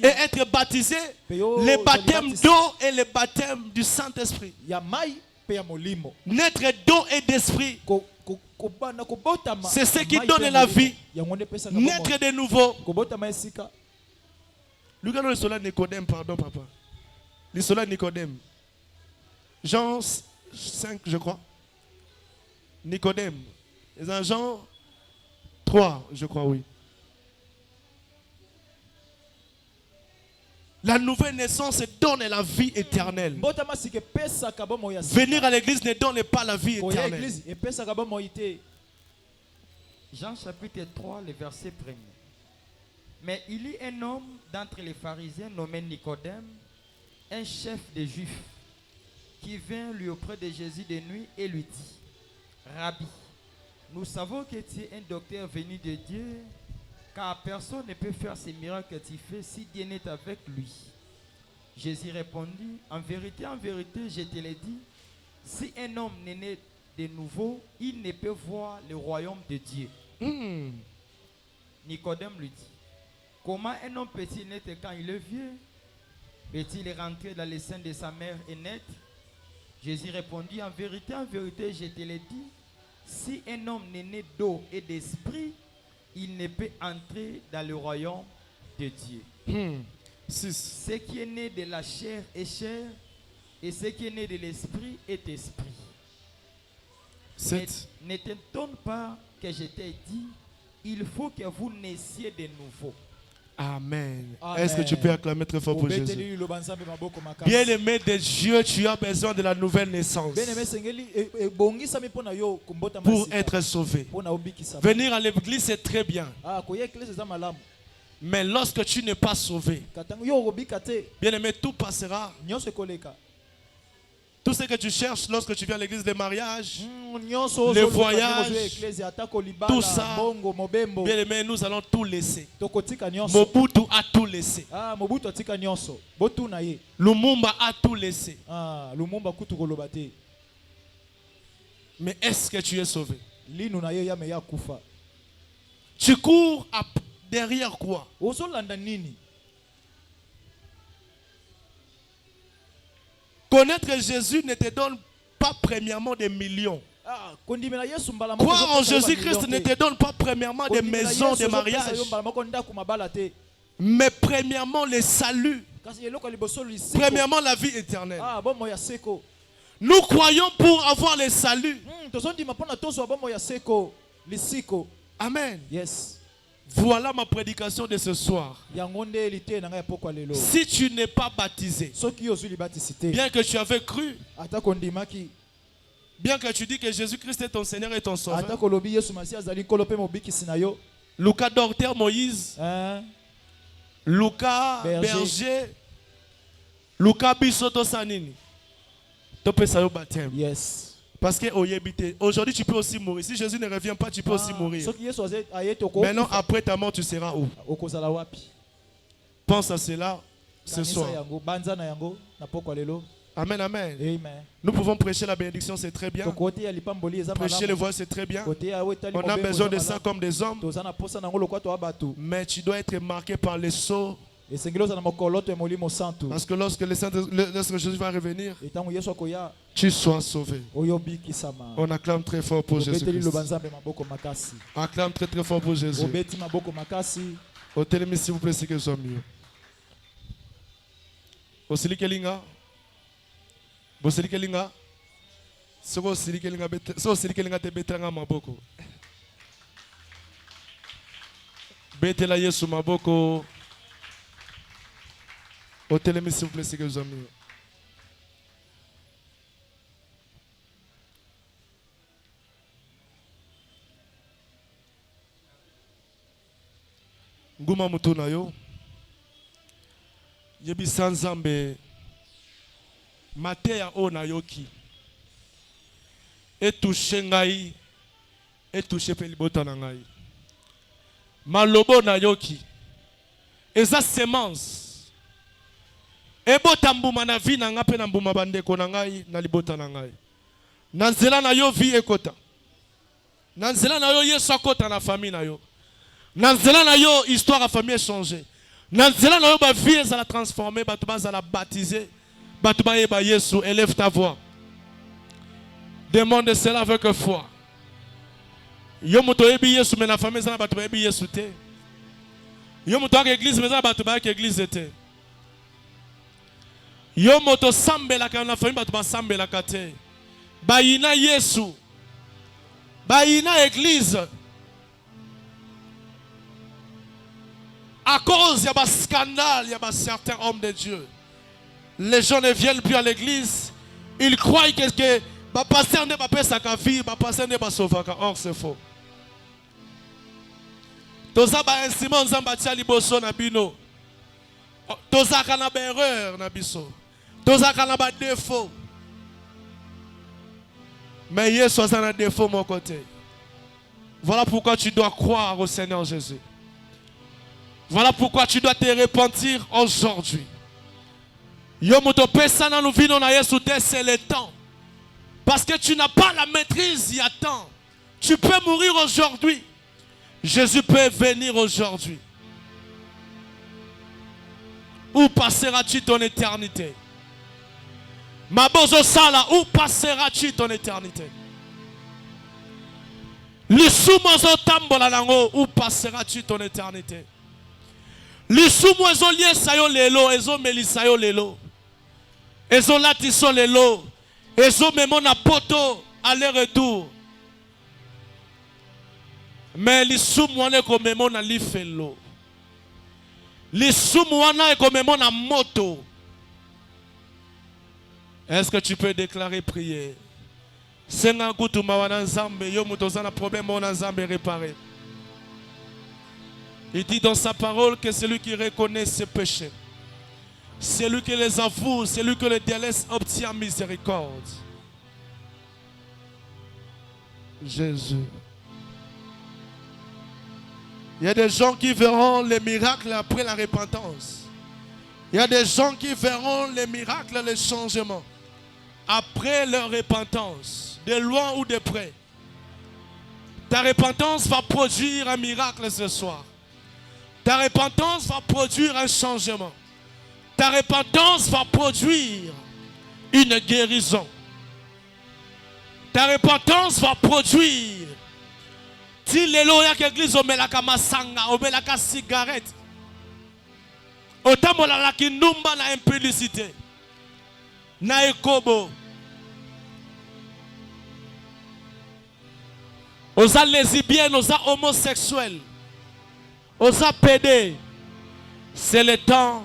et être baptisé, les baptêmes d'eau et les baptêmes du Saint-Esprit. Naître d'eau et d'esprit. C'est ce qui donne la vie. Naître de nouveau. Regardons le soleil Nicodème, pardon papa. Le soleil Nicodème. Jean 5, je crois. Nicodème. C'est Jean 3, je crois, oui. La nouvelle naissance donne la vie éternelle. Venir à l'église ne donne pas la vie éternelle. Jean chapitre 3, le verset 1er. Mais il y a un homme d'entre les pharisiens nommé Nicodème, un chef des Juifs, qui vint lui auprès de Jésus de nuit et lui dit: Rabbi, nous savons que tu es un docteur venu de Dieu, car personne ne peut faire ces miracles que tu fais si Dieu n'est avec lui. Jésus répondit: en vérité, je te l'ai dit, si un homme n'est né de nouveau, il ne peut voir le royaume de Dieu. Nicodème lui dit: comment un homme peut-il naître quand il est vieux? Peut-il rentrer dans le sein de sa mère et naître? Jésus répondit: en vérité, je te l'ai dit, si un homme n'est né d'eau et d'esprit, il ne peut entrer dans le royaume de Dieu. Ce qui est né de la chair est chair, et ce qui est né de l'esprit est esprit. Ne t'étonne pas que je t'ai dit, il faut que vous naissiez de nouveau. Amen. Est-ce que tu peux acclamer très fort pour Jésus? Bien-aimé de Dieu, tu as besoin de la nouvelle naissance pour être sauvé. Venir à l'église, c'est très bien. Mais lorsque tu n'es pas sauvé, bien-aimé, tout passera. Tout ce que tu cherches lorsque tu viens à l'église de mariage, le voyage, tout ça, bien aimé, nous allons tout laisser. Mobutu a tout laissé. Lumumba a tout laissé. Mais est-ce que tu es sauvé? Tu cours derrière quoi? Connaître Jésus ne te donne pas premièrement des millions. Croire en Jésus-Christ ne te donne pas premièrement des maisons, des mariages. Mais premièrement le salut Premièrement, la vie éternelle. Nous croyons pour avoir le salut. Amen. Yes. Voilà ma prédication de ce soir. Si tu n'es pas baptisé, bien que tu avais cru, bien que tu dis que Jésus-Christ est ton Seigneur et ton Sauveur, Lucas docteur Moïse, Lucas berger, Lucas bisoto sanini, tu peux savoir baptême. Yes. Parce que aujourd'hui tu peux aussi mourir. Si Jésus ne revient pas, tu peux aussi mourir. Maintenant, après ta mort, tu seras où? Pense à cela ce soir. Amen, amen. Nous pouvons prêcher la bénédiction, c'est très bien. Prêcher le voile, c'est très bien. On a besoin de ça comme des hommes. Mais tu dois être marqué par les sceaux. Parce que lorsque Jésus va revenir, tu sois sauvé. On acclame très fort pour Jésus. Acclame très très fort pour Jésus. Au télémis, s'il vous plaît, c'est que soit mieux. Au Silikelinga. Au Silikelinga. Au Silikelinga te betranga maboko. Betela Yesu maboko. Au télémis, s'il vous plaît, c'est que soit mieux. Nguma mutu na yo yebisa Nzambe mateya o na yoki etouche ngai etouche pe libota na ngai malobo na yoki eza semence ebota mbuma na vi na nga pe na mbuma bandeko na ngai na libota na ngai na nzela na yo vi ekota na nzela na yo Yesu akota na famille na yo. Nanzela na yo histoire à famille changée. Nanzela na yo ba vie ça la transformer, ba tuba ça la baptiser, ba tuba yeba Yesu, élève ta voix. Demande cela avec foi. Yo moto yebi Yesu mais na famille ça ba tuba yebi Yesu te. Yo moto ak église mais ça ba tuba ak église te. Yo moto sambela ka na famille ba tuba sambela ka te. Ba ina Yesu. Ba ina église. À cause, il y a un scandale, il y a certains hommes de Dieu. Les gens ne viennent plus à l'église. Ils croient que le pasteur n'est pas fait sa vie, le pasteur n'est pas sauvé. Or, c'est faux. Toza ba instrument nzamba tia liboso na bino. Toza kana ba erreur na biso. Toza kana ba défaut. Mais Yesu a un défaut mon côté. Voilà pourquoi tu dois croire au Seigneur Jésus. Voilà pourquoi tu dois te repentir aujourd'hui. C'est le temps. Parce que tu n'as pas la maîtrise, il y a temps. Tu peux mourir aujourd'hui. Jésus peut venir aujourd'hui. Où passeras-tu ton éternité? Mabozo Sala, où passeras-tu ton éternité? Où passeras-tu ton éternité? Lisumu ezo liesa yo lelo, ezo melisa yo lelo. Ezo latiso lelo. Ezo memona poto aller-retour. Mais lisumu wana eko memona lifelo. Lisumu wana eko memona moto. Est-ce que tu peux déclarer prier? Senga kutuma wana Nzambe yo muto zana problème wana Nzambe réparer. Il dit dans sa parole que celui qui reconnaît ses péchés, celui qui les avoue, celui qui les délaisse obtient miséricorde. Jésus. Il y a des gens qui verront les miracles après la repentance. Il y a des gens qui verront les miracles, les changements après leur repentance, de loin ou de près. Ta repentance va produire un miracle ce soir. Ta repentance va produire un changement. Ta repentance va produire une guérison. Ta repentance va produire. Si l'élo y a l'église, on met la masanga, on met la cigarette. Otambola la kinumba na impudicité. Na ekobo. Osa lesbiennes, osa homosexuels. Osa pédés. C'est le temps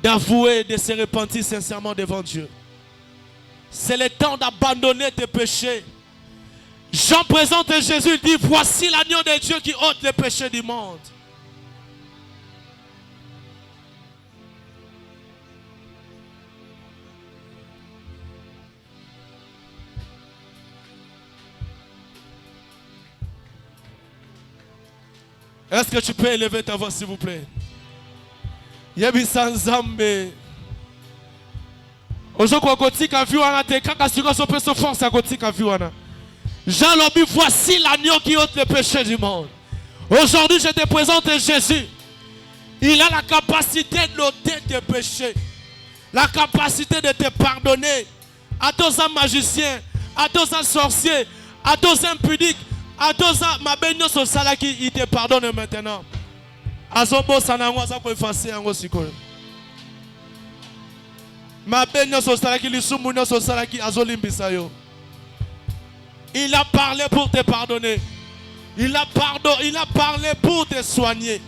d'avouer, de se repentir sincèrement devant Dieu. C'est le temps d'abandonner tes péchés. Jean présente Jésus, il dit, voici l'agneau de Dieu qui ôte les péchés du monde. Est-ce que tu peux élever ta voix, s'il vous plaît? Yebisa Nzambe. Aujourd'hui, kotika viwana te kaka siko so pe so force à kotika viwana. Jean Lobi, voici l'agneau qui ôte le péché du monde. Aujourd'hui, je te présente Jésus. Il a la capacité d'ôter tes péchés. La capacité de te pardonner. À tous un magicien, à tous un sorcier, à tous un impudique, à tous un mabénio so salaki, il te pardonne maintenant. Azobo sanango azapo effacer yango sikoyo. Mabénio so salaki lisumuno so salaki azolimbisa yo. Il a parlé pour te pardonner. Il a parlé pour te soigner.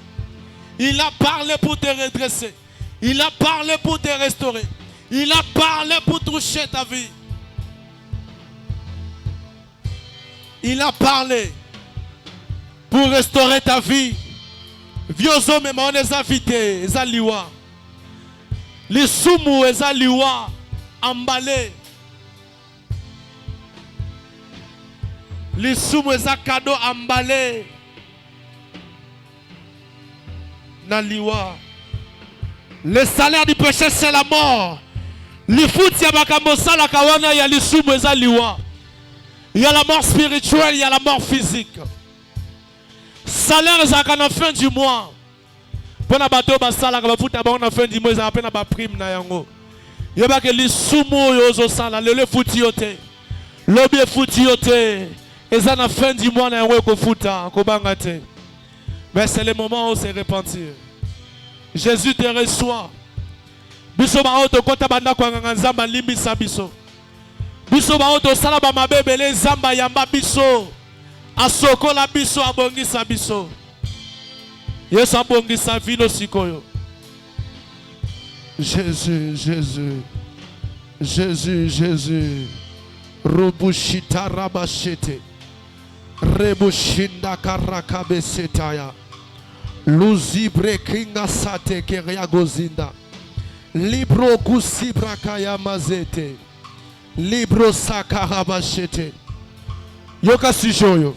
Il a parlé pour te redresser. Il a parlé pour te restaurer. Il a parlé pour toucher ta vie. Il a parlé pour restaurer ta vie. Vieux hommes, on les invités, les aliwa. Les soumous, les aliwa, emballés. Les soumous, les cadeaux emballés. Naliwa. Le salaire du péché, c'est la mort. Les foot, il y a la kawana, il y a les soumous, les aliwa. Il y a la mort spirituelle, il y a la mort physique. Salaire, c'est à la fin du mois. Pour la bateau, salaire, à la fin du mois, ils ont appelé la prime. Il y a que les soumous, ils ont salaire, le foutiote. L'objet foutiote. Et ça, à la fin du mois, ils ont fouta. Mais c'est le moment où c'est repentir. Jésus te reçoit. Biso ba auto kota banda kwa nganzamba limbi sabiso. Biso ba auto sala ba mabebele zamba yamba biso. Asoko la biso abongi sabiso. Yesu abongi sa vino sikoyo. Jésus, Jésus. Jésus, Jésus. Robushita rabashete. Rebushinda karakabe setaya. Luzibre kinga sate keria gozinda. Libro kusibra kaya mazete. Libro sakarabashete. Yoka sujoyo.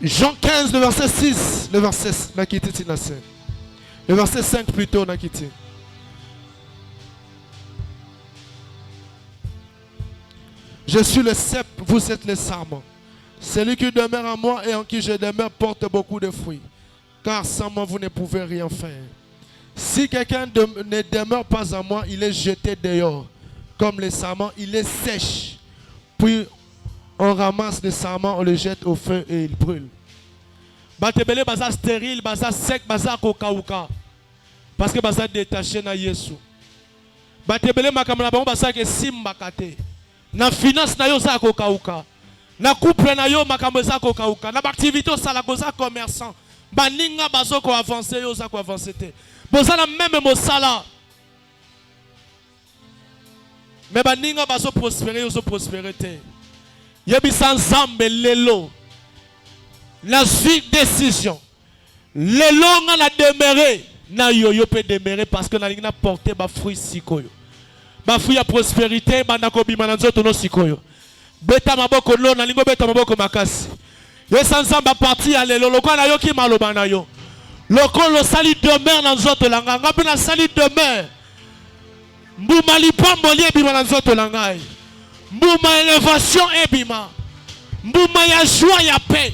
Jean 15, le verset 6, le verset le verset 5 plutôt n'a quitté. Je suis le cep, vous êtes les sarments. Celui qui demeure en moi et en qui je demeure porte beaucoup de fruits. Car sans moi, vous ne pouvez rien faire. Si quelqu'un ne demeure pas en moi, il est jeté dehors. Comme les sarments, il est sèche. Puis on ramasse les sarments, on les jette au feu et ils brûlent. Batebele baza stérile, baza sec, baza kokauka. Parce que baza détaché na Yesu. Batebele makamala bango baza ke simba kate. Na finance na yo za kokauka. Na couple na yo makambo za kokauka. Na activité sala koza commerçant. Baninga bazo ko avancer yo za ko avancer te. Boza na même mosala. Mais baninga bazo prospérer yo zo prospérer te. Yebisa Nzambe lelo. La suite décision. Lelo nga na demeurer. Na yo peut demeurer parce que na linga porter ba fruit sikoyo. Ba fruit ya prospérité banda ko bima na nzoto no sikoyo. Beta maboko lo na lingo beta maboko makasi. Yesa Nzambe parti ya lelo lokwa na yo ki maloba na yo. Lokon lo sali demeure na nzoto langa ngapi na sali demeure. Mbuma lipambo li ebima na nzoto langa. Mbuma élévation ebima. Mbuma ya joie ya paix.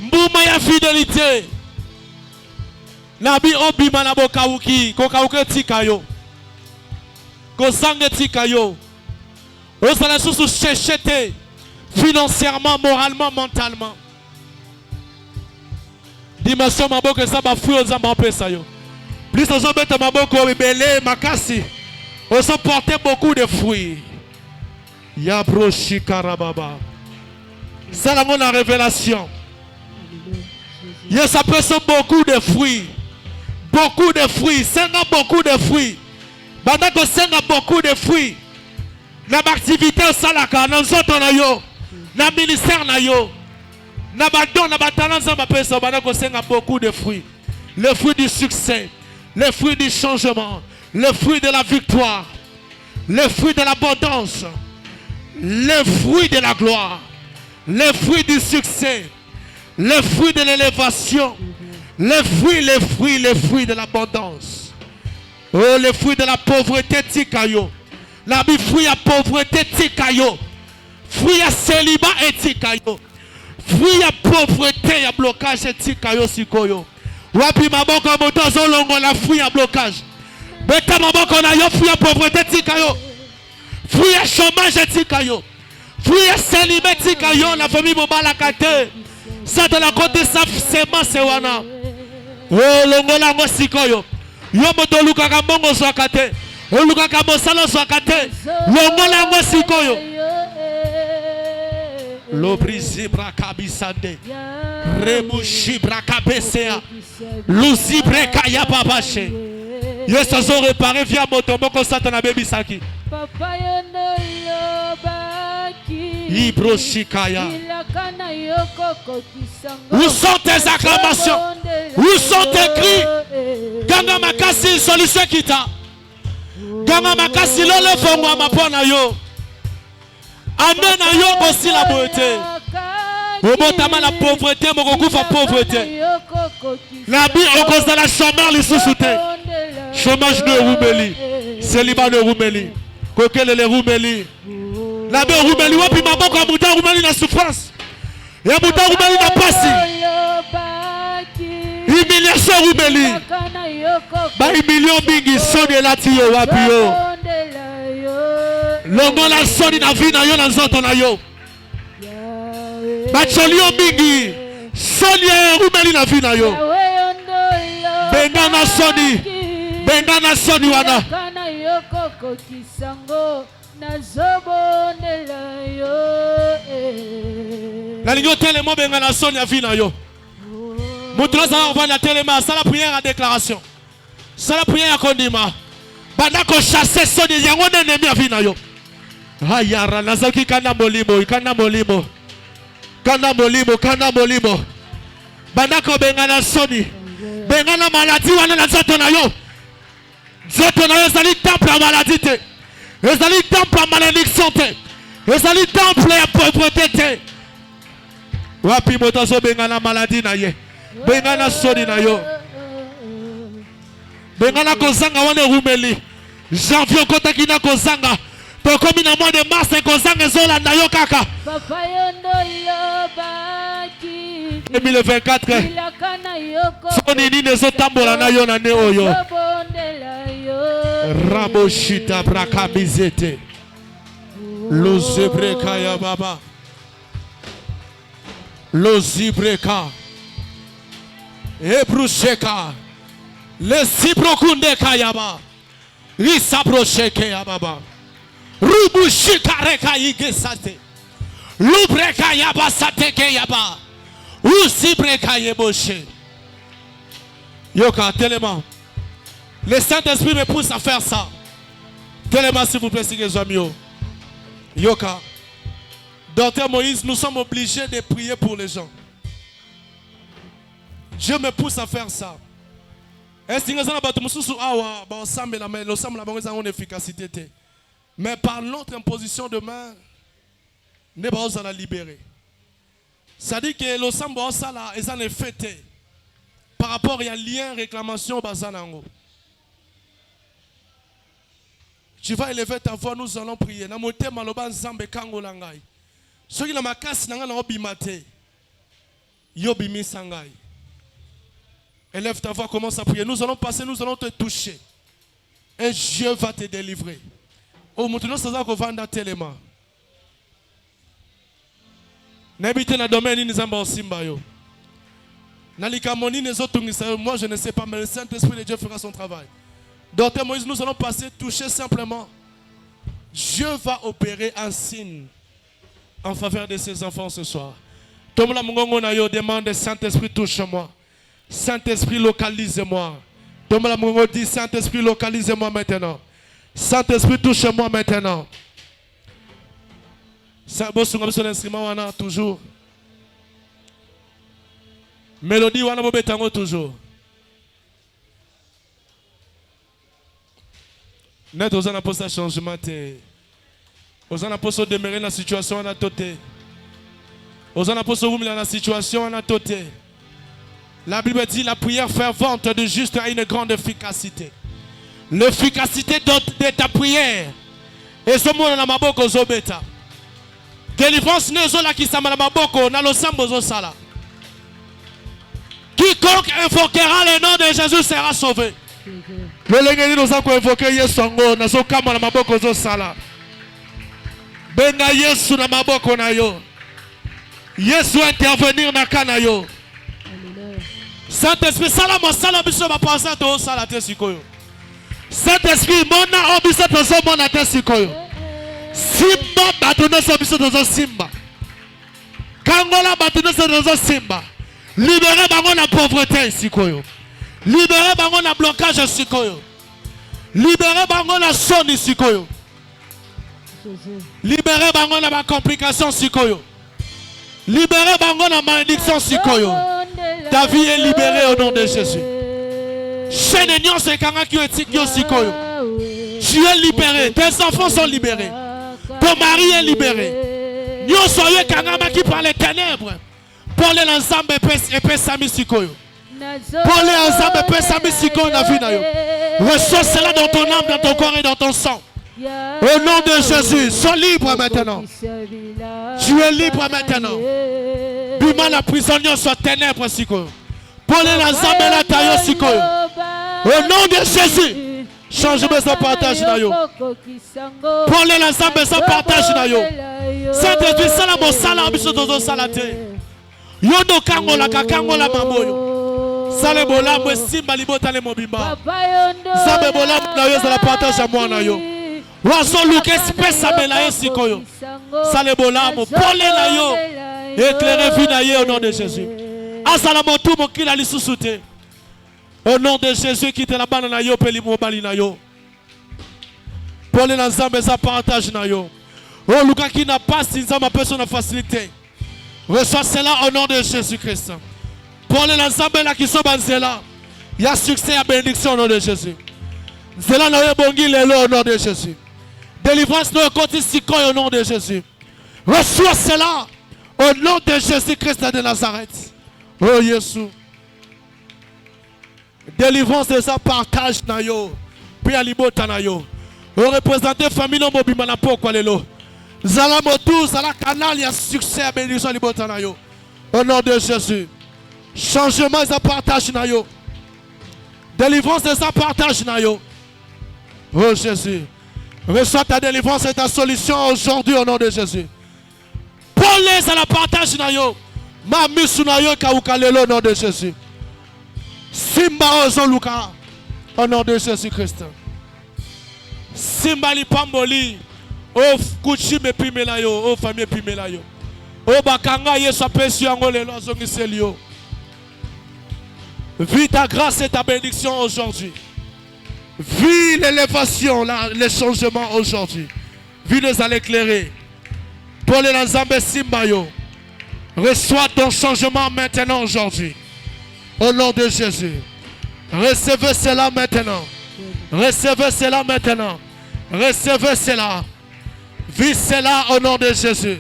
Mbuma ya fidélité. Nabi obima na bokauki, kokauke tika yo. Kozange tika yo. Osala susu chechete financièrement, moralement, mentalement. animation maboko ça ba fruit aux amba pesa yo. Plus aux bête maboko belé makasi. On se porter beaucoup de fruits. Ya broshi karababa. C'est la révélation. Yes, ça peut être beaucoup de fruits. Beaucoup de fruits. C'est beaucoup de fruits. Pendant que c'est beaucoup de fruits. Dans l'activité au salaka, dans l'autre na yo, dans le ministère na yo, dans le don, dans le talent, ça peut être pendant que c'est beaucoup de fruits. Le fruit du succès, le fruit du changement, le fruit de la victoire, le fruit de l'abondance, le fruit de la gloire, le fruit du succès, le fruit de l'élévation, le fruit de l'abondance. Oh, le fruit de la pauvreté, tikayo. La vie fruit à pauvreté, tikayo. Fruit à célibat et tikayo. Fruit à pauvreté, à blocage et tikayo, sikoyo. Wapi maboko moto zolongo la fruit à blocage. Beta maboko na yo fruit à pauvreté, tikayo. Fruit à chômage et tikayo. Fruit à célibat, tikayo. La famille mobala kate. Ça de la côté ça semence wana. Oh longo la ngo sikoyo. Yo moto luka kabongo swakate. O luka kabosalo swakate. Longo la ngo sikoyo. Lo brisi braka bisande. Rebushi braka besea. Lusi breka ya babashe. Yes azo réparer via moto moko satana baby saki. Papa yondo yobaki. Ibroshikaya. Où sont tes acclamations? Où sont tes cris? Ganga makasi solution kita. Ganga makasi lole fongo mapona yo. Amen na yo aussi la beauté. Obotama la pauvreté, mokokufa pauvreté. La vie au cause de la chômage les sous-souté. Chômage de Roumeli. Célibat de Roumeli. Kokele le Roumeli. La vie Roumeli wapi maboko amuta Roumeli na souffrance. Et amuta Roumeli na pasi. Humiliation Roumeli. Ba humiliation bingi soni lati yo wapi yo. Longo la soni na vie na yo na nzoto na yo. Bacholio bingi soni Roumeli na vie na yo. Bengana soni. Bengana soni wana. La ligne tellement bengana soni na vie na yo. Moutro ça on va la tellement ça la prière à déclaration. Ça la prière à condiment. Banda ko chasser soni yango ennemi a vie na yo. Ayara nazaki kana molimo, kana molimo. Kana molimo, kana molimo. Banda ko bengana soni. Bengana maladie wana na zoto na yo. Zoto na yo zali temple à maladie te. Zali temple à malédiction te. Zali temple à pauvreté te. Wapi moto so bengana maladie na ye. Bengana soni na yo. Bengana kozanga wana Roumeli. Janvier kota kina kozanga. Tokomi na mois de mars kozanga zola na yo kaka. Papa yondo yobaki. 2024. Soni ni nezo tambola na yo na ne oyo. Raboshita brakamizete. Lozebreka ya baba. Lozibreka. Ebrusheka. Le sibrokunde kayaba. Risaprosheke ya baba. Rubushika reka yigesate. Lubreka yaba sateke yaba. Usibreka yeboshe. Yoka, tellement. Le Saint-Esprit me pousse à faire ça. Tellement, s'il vous plaît, si les amis. Yoka. Docteur Moïse, nous sommes obligés de prier pour les gens. Dieu me pousse à faire ça. Est-ce que nous avons une efficacité? Mais par notre imposition de main, nous allons la libérer. C'est-à-dire que l'ensemble est en effet par rapport à un lien réclamation bazanango. Tu vas élever ta voix, nous allons prier. Namote maloba nzambe kango langai. Soki na makasi nanga na obimate. Yobimi sangai. Élève ta voix, commence à prier. Nous allons passer, nous allons te toucher. Et Dieu va te délivrer. Oh, maintenant, ça va qu'on va tellement. N'habitez na domaine ni nzamba osimba yo. Moi, je ne sais pas, mais le Saint-Esprit de Dieu fera son travail. Docteur Moïse, nous allons passer, toucher simplement. Dieu va opérer un signe en faveur de ses enfants ce soir. Tomla Mungongo Nayo demande, Saint-Esprit, touche-moi. Saint-Esprit, localise-moi. Tomla Mungongo dit, Saint-Esprit, localise-moi maintenant. Saint-Esprit, touche-moi maintenant. Saint-Esprit, l'instrument, toujours. Mélodie, wana bobetango toujours. Net aux ana posa changement te. Aux ana posa demeurer dans la situation ana toté. Aux ana posa dans la situation ana toté. La Bible dit la prière fervente de juste a une grande efficacité. L'efficacité de ta prière. Et ce monde na maboko zobeta. Délivrance nezo la kisama na maboko na losambo zo sala. Quiconque invoquera le nom de Jésus sera sauvé. Le lengeni nous a invoqué Yesongo, na so kama na maboko zo sala. Benga Yesu na maboko na yo. Yesu intervenir na kana yo. Saint-Esprit salama sala biso ba penser to sala te sikoyo. Saint-Esprit mona obiso to so mona te sikoyo. Simba batuno so biso to so simba. Kangola batuno so to so simba. Libérez bango la pauvreté sikoyo. Libérez bango la blocage sikoyo. Libérez bango la sonne sikoyo. Libérez bango la complication sikoyo. Libérez bango la malédiction sikoyo. Ta vie est libérée au nom de Jésus. Chaîne nyon se kanga ki etik yo sikoyo. Tu es libéré, tes enfants sont libérés. Ton mari est libéré. Nyon soye kanga ma qui par les ténèbres. Pour les ensemble et sami sikoyo. Pour les ensemble et sami sikoyo na vie na yo. Reçois cela dans ton âme, dans ton corps et dans ton sang. Au nom de Jésus, sois libre maintenant. Tu es libre maintenant. Bima la prisonnière soit ténèbres sikoyo. Pour les ensemble et la taille sikoyo. Au nom de Jésus, changement sans partage na yo. Pour les ensemble sans partage na yo. Saint-Esprit salamo salam biso dozo salate. Yodo kango la kakango la mamoyo. Sale bola mwe simba libota le mobimba. Sabe bola na yo za la partage à moi na yo. Waso luke spesa bela yo sikoyo. Sale bola mo pole na yo. Éclairez vie na yo au nom de Jésus. Asala motu mo kila lisusute. Au nom de Jésus qui te la bana na yo peli mo bali na yo. Pole na nzambe za partage na yo. Oh luka qui n'a pas si nzamba personne facilité. Reçois cela au nom de Jésus-Christ. Pour les ensembles qui sont là, il y a succès et bénédiction au nom de Jésus. Cela n'a pas au nom de Jésus. Délivrance nous côté au nom de Jésus. Reçois cela au nom de Jésus-Christ de Nazareth. Oh Jésus. Délivrance de ça partage na yo. Puis à libota na yo. Au représenté famille non mobima na poko lelo. Zala motu, zala canal, il y a succès à bénédiction libotanayo. Au nom de Jésus. Changement, ça partage nayo. Délivrance, ça partage nayo. Oh Jésus. Reçois ta délivrance et ta solution aujourd'hui au nom de Jésus. Paul ça la partage nayo. Mami sunayo kaukalelo au nom de Jésus. Simba ozo luka au nom de Jésus Christ. Simba li pamboli. Oh kuchime pimela yo, oh famille pimela yo. Oh bakanga yesu apesi yango lelo azongiseli yo. Vis ta grâce et ta bénédiction aujourd'hui. Vis l'élévation, les changements aujourd'hui. Vis les à l'éclairer. Pour les Nzambe Simba yo. Reçois ton changement maintenant aujourd'hui. Au nom de Jésus. Recevez cela maintenant. Recevez cela maintenant. Recevez cela. Vis cela au nom de Jésus.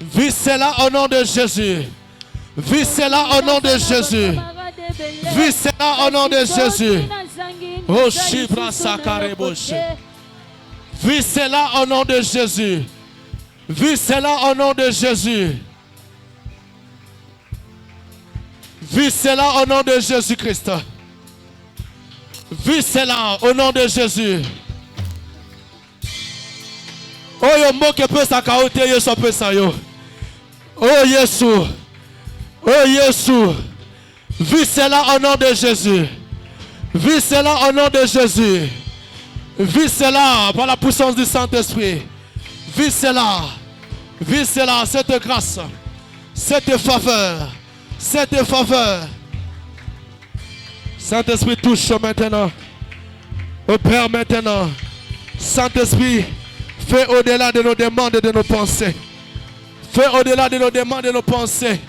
Vis cela au nom de Jésus. Vis cela au nom de Jésus. Vis cela au nom de Jésus. Oh Shibra Sakareboche. Vis cela au nom de Jésus. Vis cela au nom de Jésus. Vis cela au nom de Jésus-Christ. Vis cela au nom de Jésus. Oh yo moke pe sa kaote yo so pe sa yo. Oh Jésus. Oh Jésus. Vis cela au nom de Jésus. Vis cela au nom de Jésus. Vis cela par la puissance du Saint-Esprit. Vis cela. Vis cela, cette grâce. Cette faveur. Cette faveur. Saint-Esprit touche maintenant. Opère maintenant. Saint-Esprit, fais au-delà de nos demandes et de nos pensées. Fais au-delà de nos demandes et de nos pensées.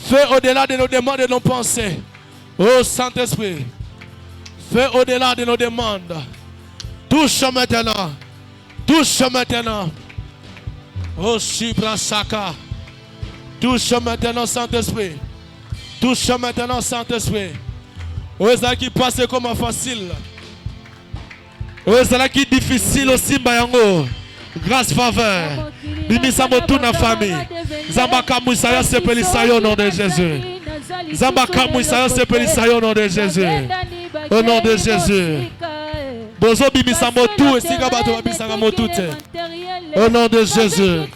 Fais au-delà de nos demandes et de nos pensées. Oh Saint-Esprit, fais au-delà de nos demandes. Touche maintenant. Touche maintenant. Oh Shibra Saka. Touche maintenant Saint-Esprit. Touche maintenant Saint-Esprit. Oh, ça qui passe comme facile. Oh, ça qui est difficile aussi, Bayango. Grâce, faveur. Bimisa motu na famille. Zambaka Moussaya se pelisayo au nom de Jésus. Zambaka Moussaya se pelisayo au nom de Jésus. Au nom de Jésus. Bozo bimisa motu et sika bato babisanga motu te. Au nom de Jésus.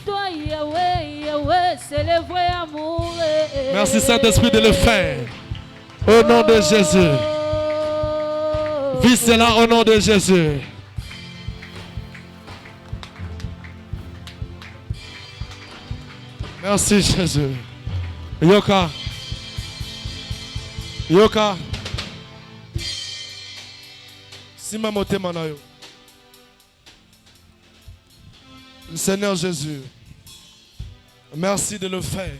Merci Saint-Esprit de le faire. Au nom de Jésus. Vis cela au nom de Jésus. Merci Jésus. Yoka. Yoka. Sima mote manayo. Seigneur Jésus. Merci de le faire.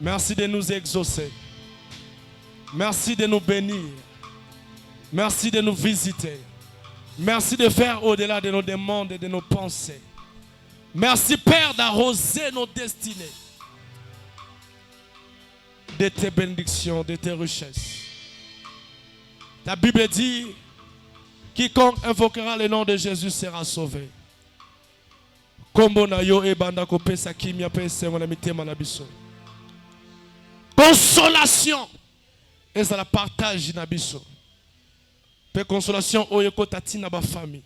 Merci de nous exaucer. Merci de nous bénir. Merci de nous visiter. Merci de faire au-delà de nos demandes et de nos pensées. Merci Père d'arroser nos destinées de tes bénédictions, de tes richesses. Ta Bible dit, quiconque invoquera le nom de Jésus sera sauvé. Consolation. Et ça la partage nabiso. Pe consolation o ekotati na ba famille.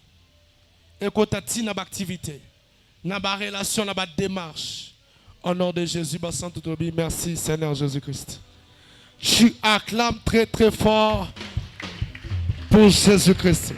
Ekotati na ba activité. Na ba relation, na ba démarche. Au nom de Jésus, ba Saint Tobi, merci Seigneur Jésus-Christ. Tu acclames très très fort pour Jésus-Christ.